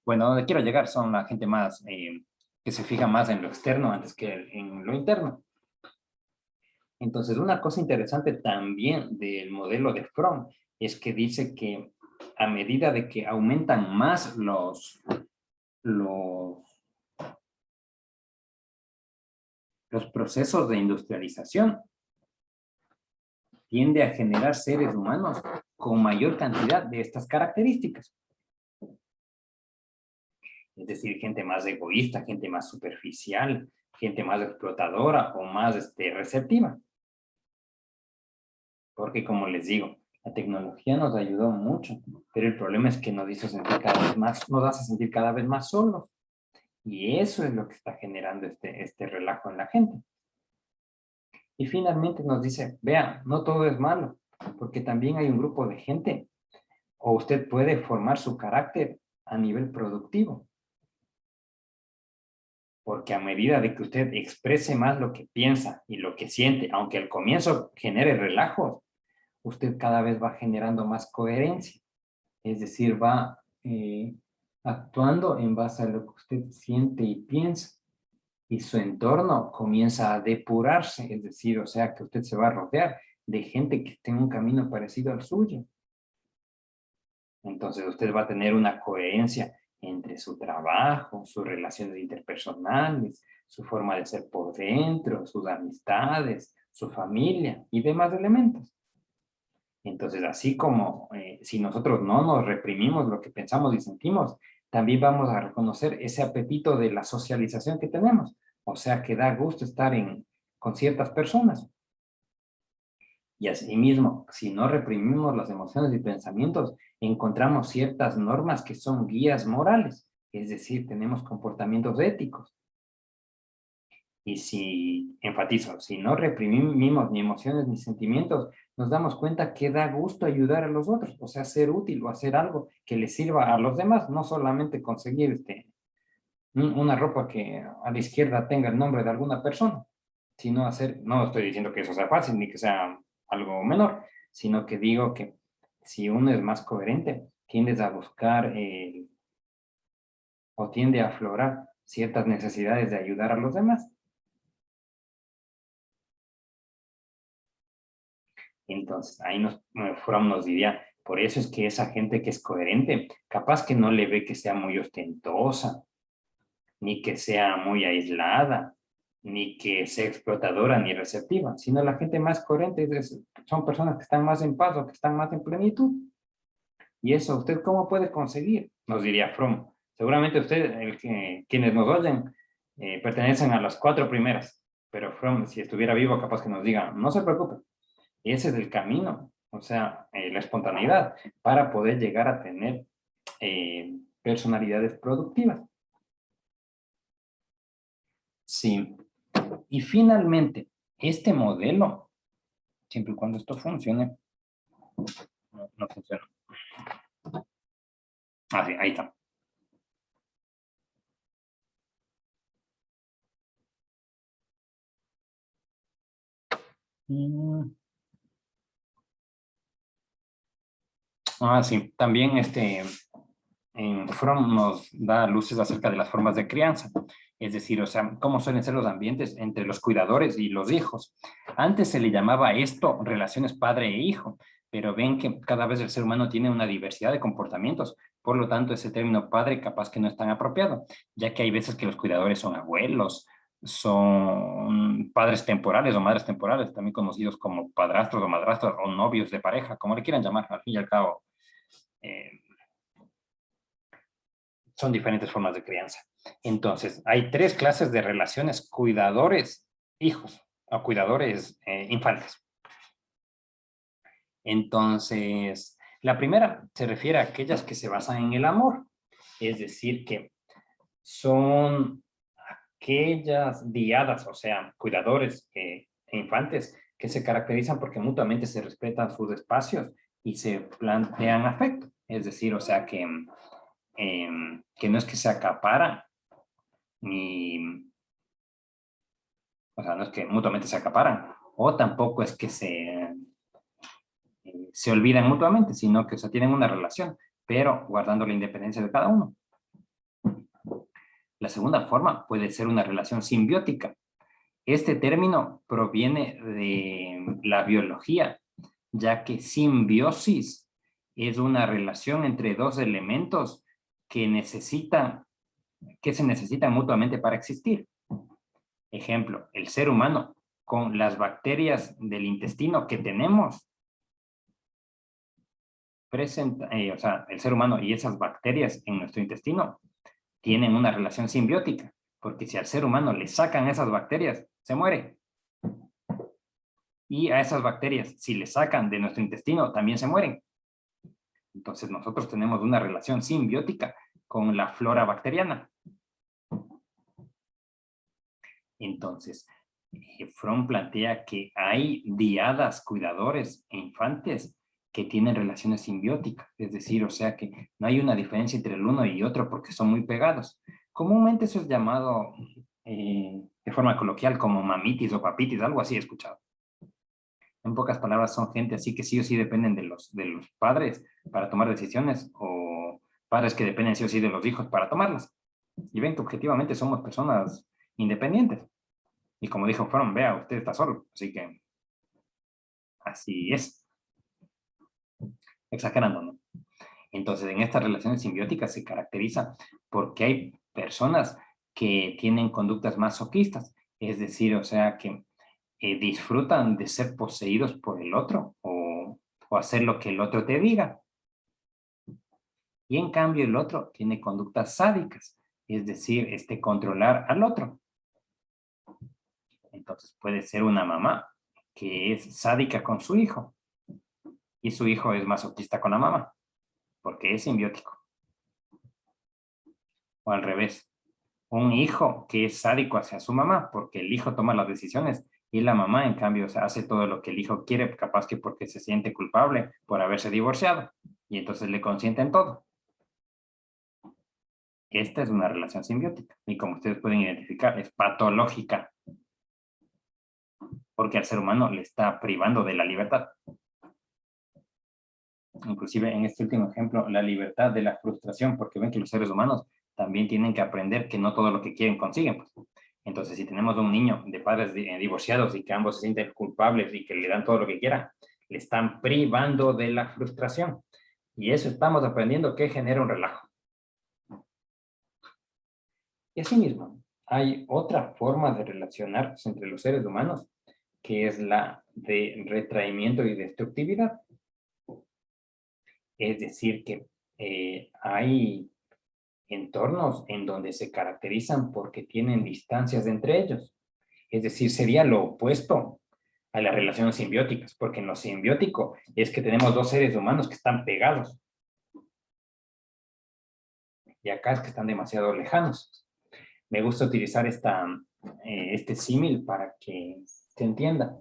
S1: Bueno, donde quiero llegar son la gente más que se fija más en lo externo antes que en lo interno. Entonces, una cosa interesante también del modelo de Fromm es que dice que a medida de que aumentan más los procesos de industrialización, tiende a generar seres humanos con mayor cantidad de estas características. Es decir, gente más egoísta, gente más superficial, gente más explotadora o más receptiva. Porque como les digo, la tecnología nos ayudó mucho, pero el problema es que nos hizo sentir cada vez más, nos hace sentir cada vez más solos. Y eso es lo que está generando este relajo en la gente. Y finalmente nos dice, vea, no todo es malo, porque también hay un grupo de gente, o usted puede formar su carácter a nivel productivo. Porque a medida de que usted exprese más lo que piensa y lo que siente, aunque al comienzo genere relajos, usted cada vez va generando más coherencia. Es decir, va actuando en base a lo que usted siente y piensa. Y su entorno comienza a depurarse, es decir, o sea, que usted se va a rodear de gente que tenga un camino parecido al suyo. Entonces usted va a tener una coherencia entre su trabajo, sus relaciones interpersonales, su forma de ser por dentro, sus amistades, su familia y demás elementos. Entonces, así como si nosotros no nos reprimimos lo que pensamos y sentimos, también vamos a reconocer ese apetito de la socialización que tenemos. O sea, que da gusto estar con ciertas personas. Y asimismo, si no reprimimos las emociones y pensamientos, encontramos ciertas normas que son guías morales. Es decir, tenemos comportamientos éticos. Y si, enfatizo, si no reprimimos ni emociones ni sentimientos, nos damos cuenta que da gusto ayudar a los otros, o sea, ser útil o hacer algo que les sirva a los demás, no solamente conseguir una ropa que a la izquierda tenga el nombre de alguna persona, sino hacer, no estoy diciendo que eso sea fácil ni que sea algo menor, sino que digo que si uno es más coherente, tiendes a buscar o tiende a aflorar ciertas necesidades de ayudar a los demás. Entonces, ahí Fromm nos diría, por eso es que esa gente que es coherente, capaz que no le ve que sea muy ostentosa, ni que sea muy aislada, ni que sea explotadora ni receptiva, sino la gente más coherente son personas que están más en paz o que están más en plenitud. Y eso, ¿usted cómo puede conseguir? Nos diría Fromm. Seguramente usted, quienes nos oyen, pertenecen a las 4 primeras, pero Fromm, si estuviera vivo, capaz que nos diga, no se preocupe, ese es el camino, o sea, la espontaneidad, para poder llegar a tener personalidades productivas. Sí. Y finalmente, este modelo, siempre y cuando esto funcione, no funciona. Ah, sí, ahí está. Ah, sí, también Fromm nos da luces acerca de las formas de crianza, es decir, o sea, cómo suelen ser los ambientes entre los cuidadores y los hijos. Antes se le llamaba esto relaciones padre e hijo, pero ven que cada vez el ser humano tiene una diversidad de comportamientos, por lo tanto ese término padre capaz que no es tan apropiado, ya que hay veces que los cuidadores son abuelos, son padres temporales o madres temporales, también conocidos como padrastros o madrastros o novios de pareja, como le quieran llamar, al fin y al cabo. Eh, Son diferentes formas de crianza. Entonces, hay 3 clases de relaciones: cuidadores, hijos, o cuidadores infantes. Entonces, la primera se refiere a aquellas que se basan en el amor, es decir, que son aquellas diadas, o sea, cuidadores infantes, que se caracterizan porque mutuamente se respetan sus espacios y se plantean afecto. Es decir, o sea, que no es que se acaparan, ni, o sea, no es que mutuamente se acaparan, o tampoco es que se olvidan mutuamente, sino que, o sea, tienen una relación, pero guardando la independencia de cada uno. La segunda forma puede ser una relación simbiótica. Este término proviene de la biología, ya que simbiosis es una relación entre dos elementos que se necesitan mutuamente para existir. Ejemplo, el ser humano con las bacterias del intestino que tenemos, o sea, el ser humano y esas bacterias en nuestro intestino tienen una relación simbiótica, porque si al ser humano le sacan esas bacterias, se muere. Y a esas bacterias, si le sacan de nuestro intestino, también se mueren. Entonces nosotros tenemos una relación simbiótica con la flora bacteriana. Entonces, Fromm plantea que hay diadas, cuidadores e infantes que tienen relaciones simbióticas, es decir, o sea que no hay una diferencia entre el uno y otro porque son muy pegados. Comúnmente eso es llamado de forma coloquial como mamitis o papitis, algo así he escuchado. En pocas palabras, son gente así que sí o sí dependen de los padres para tomar decisiones, o padres que dependen sí o sí de los hijos para tomarlas. Y ven que objetivamente somos personas independientes. Y como dijo Fromm, vea, usted está solo, así que así es, exagerando, ¿no? Entonces, en estas relaciones simbióticas se caracteriza porque hay personas que tienen conductas masoquistas, es decir, o sea, que disfrutan de ser poseídos por el otro, o hacer lo que el otro te diga. Y en cambio el otro tiene conductas sádicas, es decir, controlar al otro. Entonces puede ser una mamá que es sádica con su hijo y su hijo es masoquista con la mamá, porque es simbiótico. O al revés, un hijo que es sádico hacia su mamá, porque el hijo toma las decisiones y la mamá, en cambio, o sea, hace todo lo que el hijo quiere, capaz que porque se siente culpable por haberse divorciado, y entonces le consienten todo. Esta es una relación simbiótica, y como ustedes pueden identificar, es patológica, porque al ser humano le está privando de la libertad. Inclusive en este último ejemplo, la libertad de la frustración, porque ven que los seres humanos también tienen que aprender que no todo lo que quieren consiguen, pues. Entonces, si tenemos un niño de padres divorciados y que ambos se sienten culpables y que le dan todo lo que quiera, le están privando de la frustración. Y eso estamos aprendiendo que genera un relajo. Y asimismo, hay otra forma de relacionarse entre los seres humanos, que es la de retraimiento y destructividad. Es decir, que hay entornos en donde se caracterizan porque tienen distancias entre ellos. Es decir, sería lo opuesto a las relaciones simbióticas, porque en lo simbiótico es que tenemos dos seres humanos que están pegados. Y acá es que están demasiado lejanos. Me gusta utilizar este símil para que se entienda.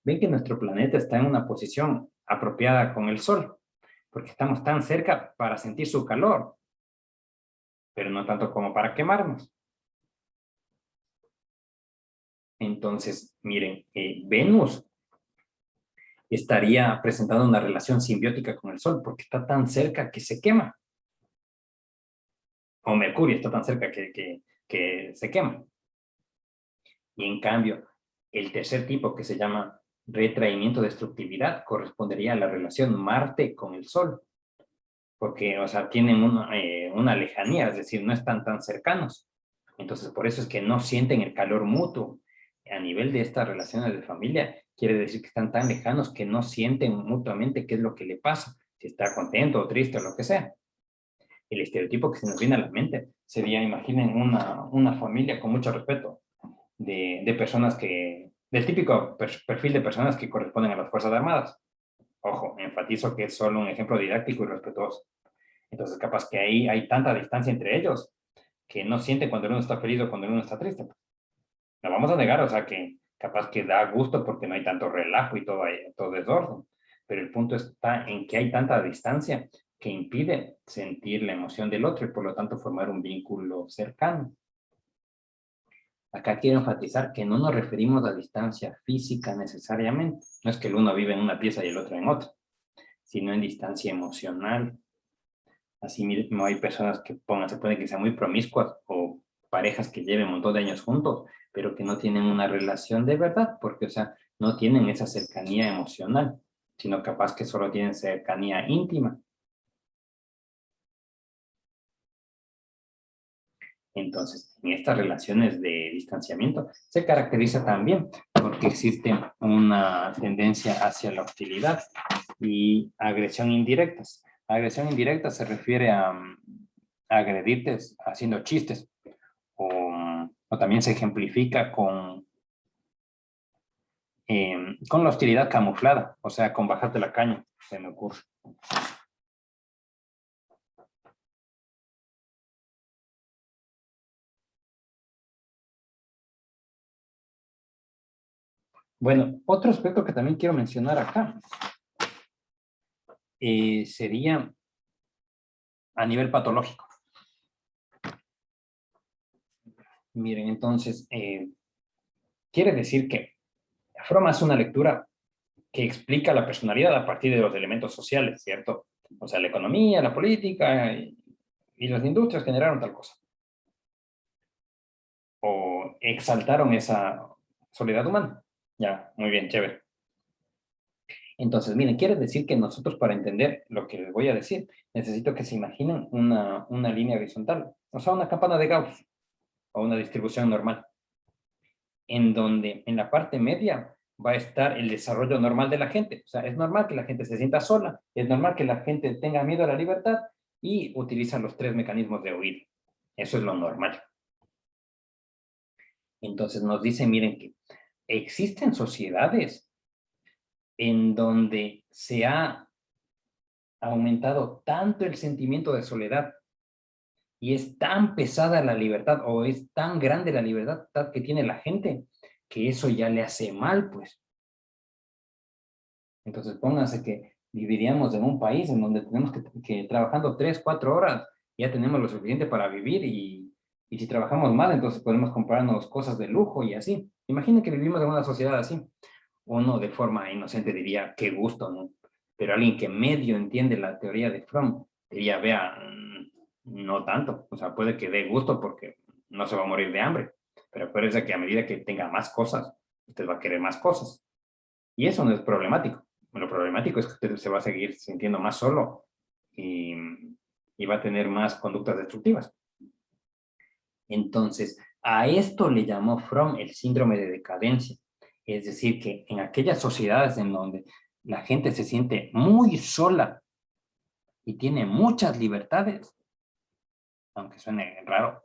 S1: Ven que nuestro planeta está en una posición apropiada con el Sol, porque estamos tan cerca para sentir su calor, pero no tanto como para quemarnos. Entonces, miren, Venus estaría presentando una relación simbiótica con el Sol, porque está tan cerca que se quema. O Mercurio está tan cerca que se quema. Y en cambio, el tercer tipo, que se llama retraimiento destructividad, correspondería a la relación Marte con el Sol. Porque, o sea, tienen una lejanía, es decir, no están tan cercanos. Entonces, por eso es que no sienten el calor mutuo. A nivel de estas relaciones de familia, quiere decir que están tan lejanos que no sienten mutuamente qué es lo que le pasa, si está contento o triste o lo que sea. El estereotipo que se nos viene a la mente sería, imaginen una familia con mucho respeto de personas del típico perfil de personas que corresponden a las Fuerzas Armadas. Ojo, enfatizo que es solo un ejemplo didáctico y respetuoso. Entonces, capaz que ahí hay tanta distancia entre ellos que no sienten cuando uno está feliz o cuando uno está triste. No vamos a negar, o sea, que capaz que da gusto porque no hay tanto relajo y todo desorden. Pero el punto está en que hay tanta distancia que impide sentir la emoción del otro y por lo tanto formar un vínculo cercano. Acá quiero enfatizar que no nos referimos a distancia física necesariamente. No es que el uno vive en una pieza y el otro en otra, sino en distancia emocional. Así mismo hay personas que se puede que sean muy promiscuas o parejas que lleven un montón de años juntos, pero que no tienen una relación de verdad, porque, o sea, no tienen esa cercanía emocional, sino capaz que solo tienen cercanía íntima. Entonces, en estas relaciones de distanciamiento se caracteriza también porque existe una tendencia hacia la hostilidad y agresión indirectas. Agresión indirecta se refiere a agredirte haciendo chistes o también se ejemplifica con la hostilidad camuflada, o sea, con bajarte la caña, se me ocurre. Bueno, otro aspecto que también quiero mencionar acá sería a nivel patológico. Miren, entonces, quiere decir que Fromm hace una lectura que explica la personalidad a partir de los elementos sociales, ¿cierto? O sea, la economía, la política y las industrias generaron tal cosa. O exaltaron esa soledad humana. Ya, muy bien, chévere. Entonces, miren, quiere decir que nosotros para entender lo que les voy a decir, necesito que se imaginen una línea horizontal, o sea, una campana de Gauss o una distribución normal, en donde en la parte media va a estar el desarrollo normal de la gente. O sea, es normal que la gente se sienta sola, es normal que la gente tenga miedo a la libertad y utiliza los tres mecanismos de huida. Eso es lo normal. Entonces nos dice, miren que existen sociedades en donde se ha aumentado tanto el sentimiento de soledad y es tan pesada la libertad o es tan grande la libertad que tiene la gente que eso ya le hace mal, pues. Entonces pónganse que viviríamos en un país en donde tenemos que trabajando 3, 4 horas ya tenemos lo suficiente para vivir y si trabajamos más entonces podemos comprarnos cosas de lujo y así. Imaginen que vivimos en una sociedad así. Uno de forma inocente diría, qué gusto, ¿no? Pero alguien que medio entiende la teoría de Fromm diría, vea, no tanto. O sea, puede que dé gusto porque no se va a morir de hambre. Pero acuérdese que a medida que tenga más cosas, usted va a querer más cosas. Y eso no es problemático. Lo problemático es que usted se va a seguir sintiendo más solo y, y va a tener más conductas destructivas. Entonces, a esto le llamó Fromm el síndrome de decadencia. Es decir, que en aquellas sociedades en donde la gente se siente muy sola y tiene muchas libertades, aunque suene raro.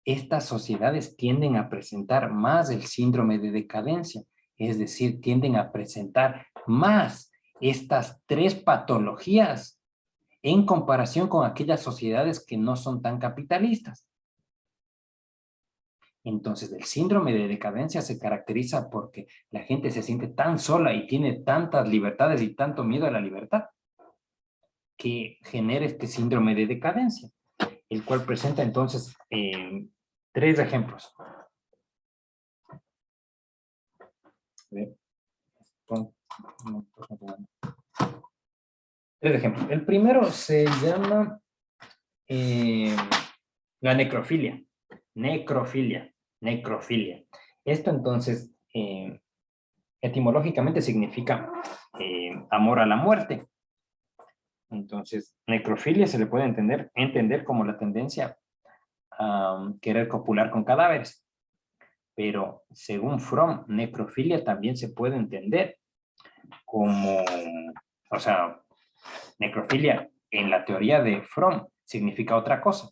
S1: Estas sociedades tienden a presentar más el síndrome de decadencia, es decir, tienden a presentar más estas tres patologías en comparación con aquellas sociedades que no son tan capitalistas. Entonces, el síndrome de decadencia se caracteriza porque la gente se siente tan sola y tiene tantas libertades y tanto miedo a la libertad que genera este síndrome de decadencia, el cual presenta entonces tres ejemplos. Tres ejemplos. El primero se llama la necrofilia. Necrofilia. Esto entonces etimológicamente significa amor a la muerte. Entonces, necrofilia se le puede entender como la tendencia a querer copular con cadáveres. Pero según Fromm, necrofilia también se puede entender como, o sea, necrofilia en la teoría de Fromm significa otra cosa.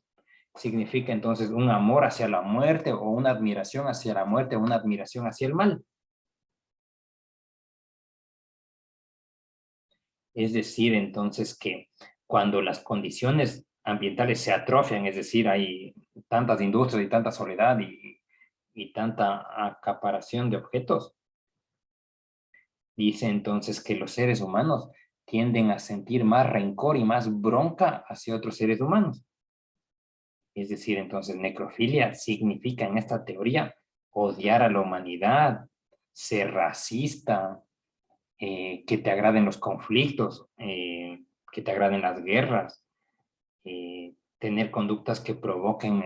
S1: Significa entonces un amor hacia la muerte o una admiración hacia la muerte o una admiración hacia el mal. Es decir, entonces que cuando las condiciones ambientales se atrofian, es decir, hay tantas industrias y tanta soledad y tanta acaparación de objetos, dice entonces que los seres humanos tienden a sentir más rencor y más bronca hacia otros seres humanos. Es decir, entonces necrofilia significa en esta teoría odiar a la humanidad, ser racista, que te agraden los conflictos, que te agraden las guerras, tener conductas que provoquen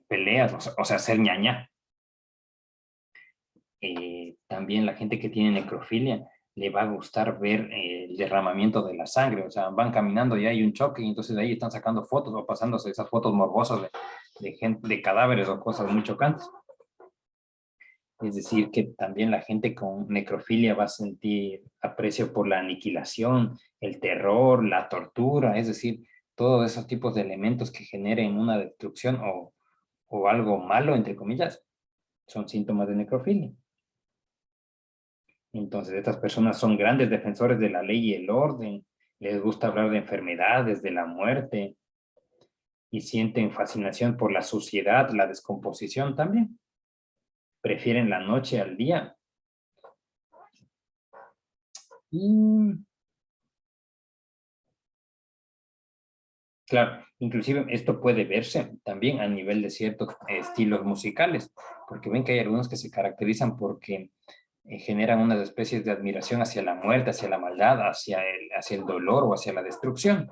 S1: peleas, o sea, ser ñaña. También la gente que tiene necrofilia le va a gustar ver el derramamiento de la sangre, o sea, van caminando y hay un choque y entonces de ahí están sacando fotos o pasándose esas fotos morbosas de gente, de cadáveres o cosas muy chocantes. Es decir, que también la gente con necrofilia va a sentir aprecio por la aniquilación, el terror, la tortura, es decir, todos esos tipos de elementos que generen una destrucción o algo malo, entre comillas, son síntomas de necrofilia. Entonces, estas personas son grandes defensores de la ley y el orden, les gusta hablar de enfermedades, de la muerte, y sienten fascinación por la suciedad, la descomposición también. Prefieren la noche al día. Y, claro, inclusive esto puede verse también a nivel de ciertos estilos musicales, porque ven que hay algunos que se caracterizan porque generan unas especies de admiración hacia la muerte, hacia la maldad, hacia el dolor o hacia la destrucción.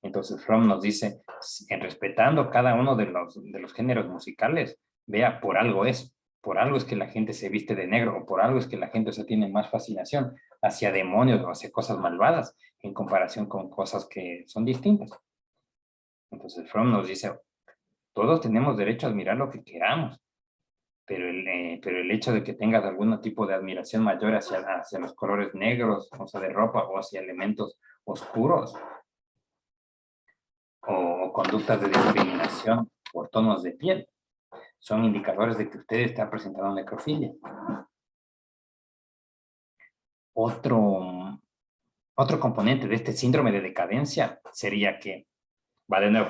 S1: Entonces Fromm nos dice, en respetando cada uno de los géneros musicales, vea, por algo es que la gente se viste de negro, o por algo es que la gente se tiene más fascinación hacia demonios o hacia cosas malvadas, en comparación con cosas que son distintas. Entonces Fromm nos dice, todos tenemos derecho a admirar lo que queramos, pero el hecho de que tengas algún tipo de admiración mayor hacia los colores negros, o sea, de ropa, o hacia elementos oscuros, o conductas de discriminación por tonos de piel, son indicadores de que usted está presentando necrofilia. Otro componente de este síndrome de decadencia sería que, va de nuevo,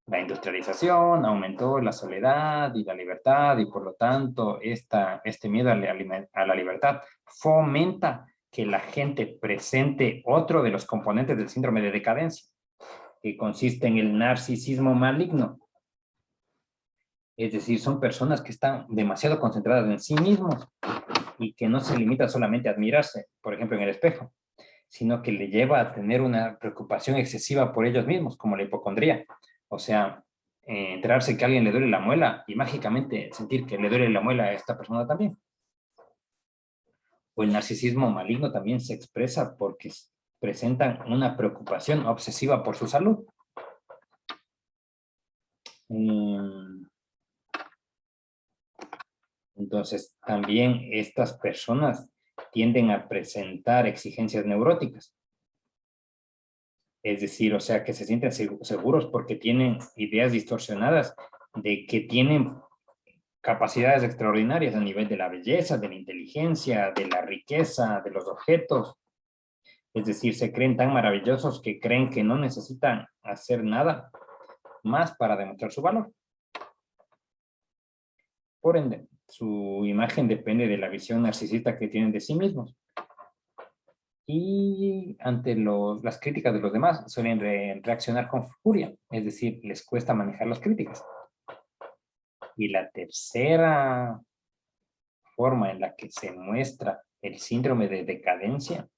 S1: la industrialización aumentó la soledad y la libertad y por lo tanto este miedo a la libertad fomenta que la gente presente otro de los componentes del síndrome de decadencia, que consiste en el narcisismo maligno. Es decir, son personas que están demasiado concentradas en sí mismos y que no se limita solamente a admirarse, por ejemplo, en el espejo, sino que le lleva a tener una preocupación excesiva por ellos mismos, como la hipocondría. O sea, enterarse que a alguien le duele la muela y mágicamente sentir que le duele la muela a esta persona también. O el narcisismo maligno también se expresa porque presentan una preocupación obsesiva por su salud. Entonces, también estas personas tienden a presentar exigencias neuróticas. Es decir, o sea, que se sienten seguros porque tienen ideas distorsionadas de que tienen capacidades extraordinarias a nivel de la belleza, de la inteligencia, de la riqueza, de los objetos. Es decir, se creen tan maravillosos que creen que no necesitan hacer nada más para demostrar su valor. Por ende, su imagen depende de la visión narcisista que tienen de sí mismos. Y ante las críticas de los demás suelen reaccionar con furia, es decir, les cuesta manejar las críticas. Y la tercera forma en la que se muestra el síndrome de decadencia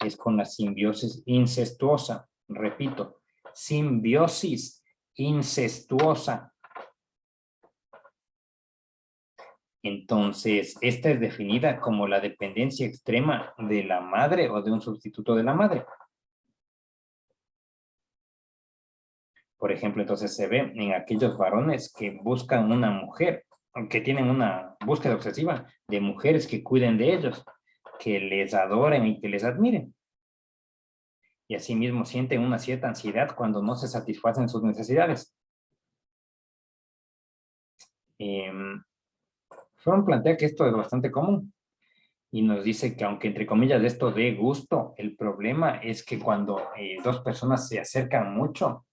S1: es con la simbiosis incestuosa. Repito, simbiosis incestuosa. Entonces, esta es definida como la dependencia extrema de la madre o de un sustituto de la madre. Por ejemplo, entonces se ve en aquellos varones que buscan una mujer, que tienen una búsqueda obsesiva de mujeres que cuiden de ellos, que les adoren y que les admiren. Y asimismo sienten una cierta ansiedad cuando no se satisfacen sus necesidades. Fromm plantea que esto es bastante común y nos dice que aunque entre comillas esto dé gusto, el problema es que cuando dos personas se acercan mucho,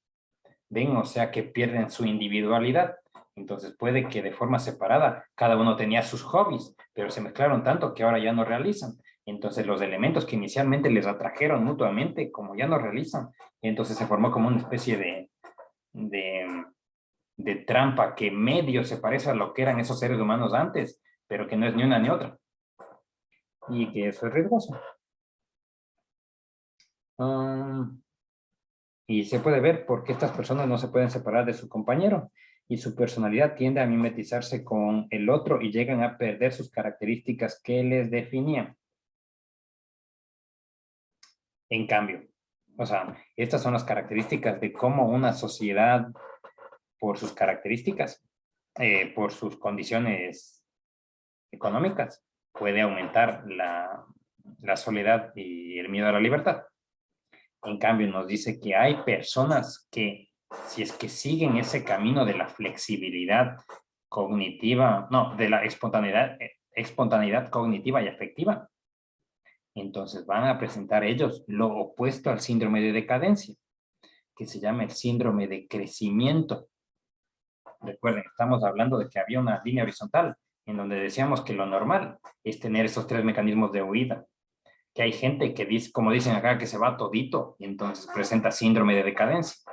S1: ven, o sea, que pierden su individualidad. Entonces puede que de forma separada cada uno tenía sus hobbies, pero se mezclaron tanto que ahora ya no realizan. Entonces los elementos que inicialmente les atrajeron mutuamente, como ya no realizan, entonces se formó como una especie de, de trampa que medio se parece a lo que eran esos seres humanos antes, pero que no es ni una ni otra. Y que eso es riesgoso. Y se puede ver por qué estas personas no se pueden separar de su compañero y su personalidad tiende a mimetizarse con el otro y llegan a perder sus características que les definían. En cambio, o sea, estas son las características de cómo una sociedad, por sus características, por sus condiciones económicas, puede aumentar la soledad y el miedo a la libertad. En cambio, nos dice que hay personas que, si es que siguen ese camino de la flexibilidad cognitiva, no, de la espontaneidad cognitiva y afectiva, entonces van a presentar ellos lo opuesto al síndrome de decadencia, que se llama el síndrome de crecimiento. Recuerden, estamos hablando de que había una línea horizontal en donde decíamos que lo normal es tener esos tres mecanismos de huida, que hay gente que dice, como dicen acá, que se va todito y entonces presenta síndrome de decadencia.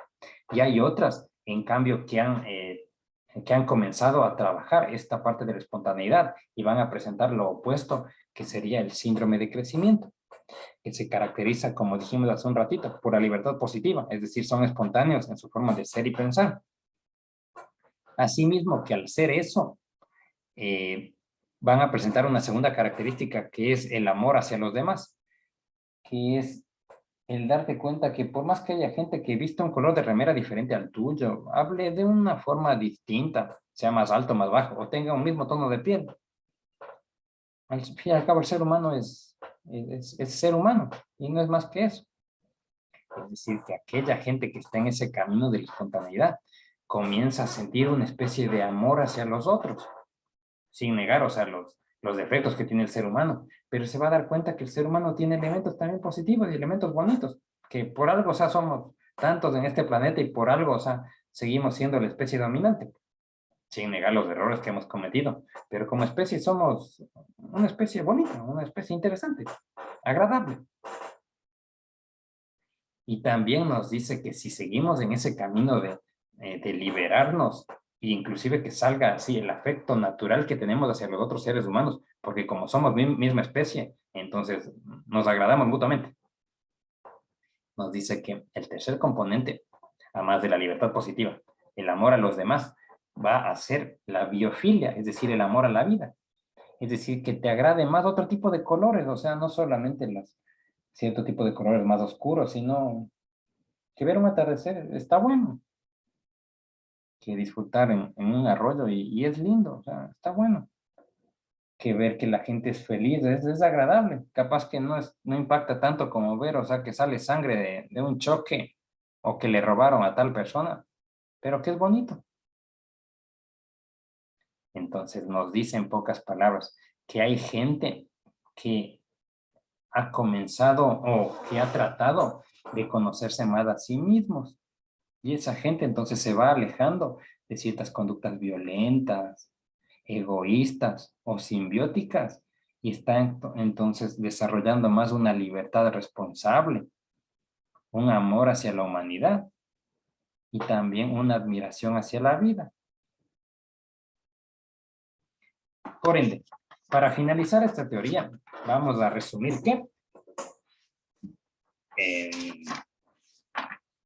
S1: Y hay otras, en cambio, que han comenzado a trabajar esta parte de la espontaneidad y van a presentar lo opuesto, que sería el síndrome de crecimiento, que se caracteriza, como dijimos hace un ratito, por la libertad positiva, es decir, son espontáneos en su forma de ser y pensar. Asimismo, que al ser eso, van a presentar una segunda característica, que es el amor hacia los demás, que es el darte cuenta que por más que haya gente que vista un color de remera diferente al tuyo, hable de una forma distinta, sea más alto, más bajo, o tenga un mismo tono de piel, al fin y al cabo el ser humano es ser humano y no es más que eso. Es decir, que aquella gente que está en ese camino de la espontaneidad comienza a sentir una especie de amor hacia los otros, sin negar, o sea, los defectos que tiene el ser humano, pero se va a dar cuenta que el ser humano tiene elementos también positivos y elementos bonitos, que por algo, o sea, somos tantos en este planeta y por algo, o sea, seguimos siendo la especie dominante, sin negar los errores que hemos cometido, pero como especie somos una especie bonita, una especie interesante, agradable. Y también nos dice que si seguimos en ese camino de liberarnos, e inclusive que salga así el afecto natural que tenemos hacia los otros seres humanos, porque como somos misma especie, entonces nos agradamos mutuamente. Nos dice que el tercer componente, además de la libertad positiva, el amor a los demás, va a ser la biofilia, es decir, el amor a la vida. Es decir, que te agrade más otro tipo de colores, o sea, no solamente cierto tipo de colores más oscuros, sino que ver un atardecer está bueno, que disfrutar en un arroyo y es lindo, o sea, está bueno. que ver que la gente es feliz, es agradable. Capaz que no impacta tanto como ver, o sea, que sale sangre de un choque o que le robaron a tal persona, pero que es bonito. Entonces nos dice en pocas palabras que hay gente que ha comenzado o que ha tratado de conocerse más a sí mismos. Y esa gente entonces se va alejando de ciertas conductas violentas, egoístas o simbióticas y está entonces desarrollando más una libertad responsable, un amor hacia la humanidad y también una admiración hacia la vida. Por ende, para finalizar esta teoría, vamos a resumir que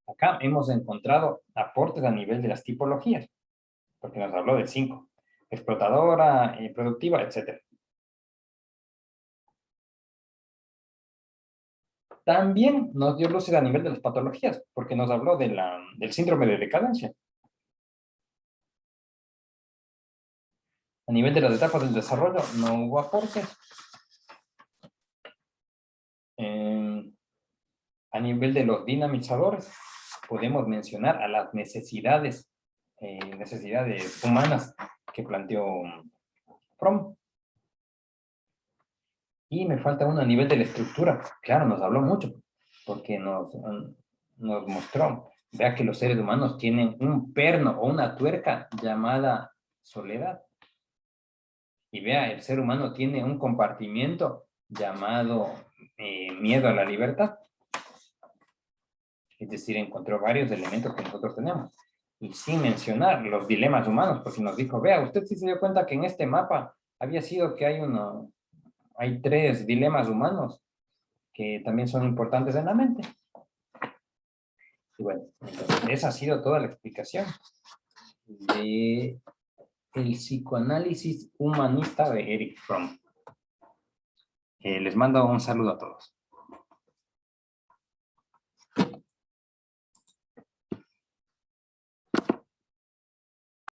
S1: acá hemos encontrado aportes a nivel de las tipologías, porque nos habló de 5, explotadora, productiva, etc. También nos dio luces a nivel de las patologías, porque nos habló de del síndrome de decadencia. A nivel de las etapas del desarrollo no hubo aportes. A nivel de los dinamizadores, podemos mencionar a las necesidades humanas que planteó Fromm. Y me falta uno a nivel de la estructura. Claro, nos habló mucho, porque nos mostró, vea que los seres humanos tienen un perno o una tuerca llamada soledad. Y vea, el ser humano tiene un compartimiento llamado miedo a la libertad. Es decir, encontró varios elementos que nosotros tenemos. Y sin mencionar los dilemas humanos, porque nos dijo, vea, usted sí se dio cuenta que en este mapa había sido que hay 3 dilemas humanos que también son importantes en la mente. Y bueno, entonces esa ha sido toda la explicación de el psicoanálisis humanista de Erich Fromm. Les mando un saludo a todos.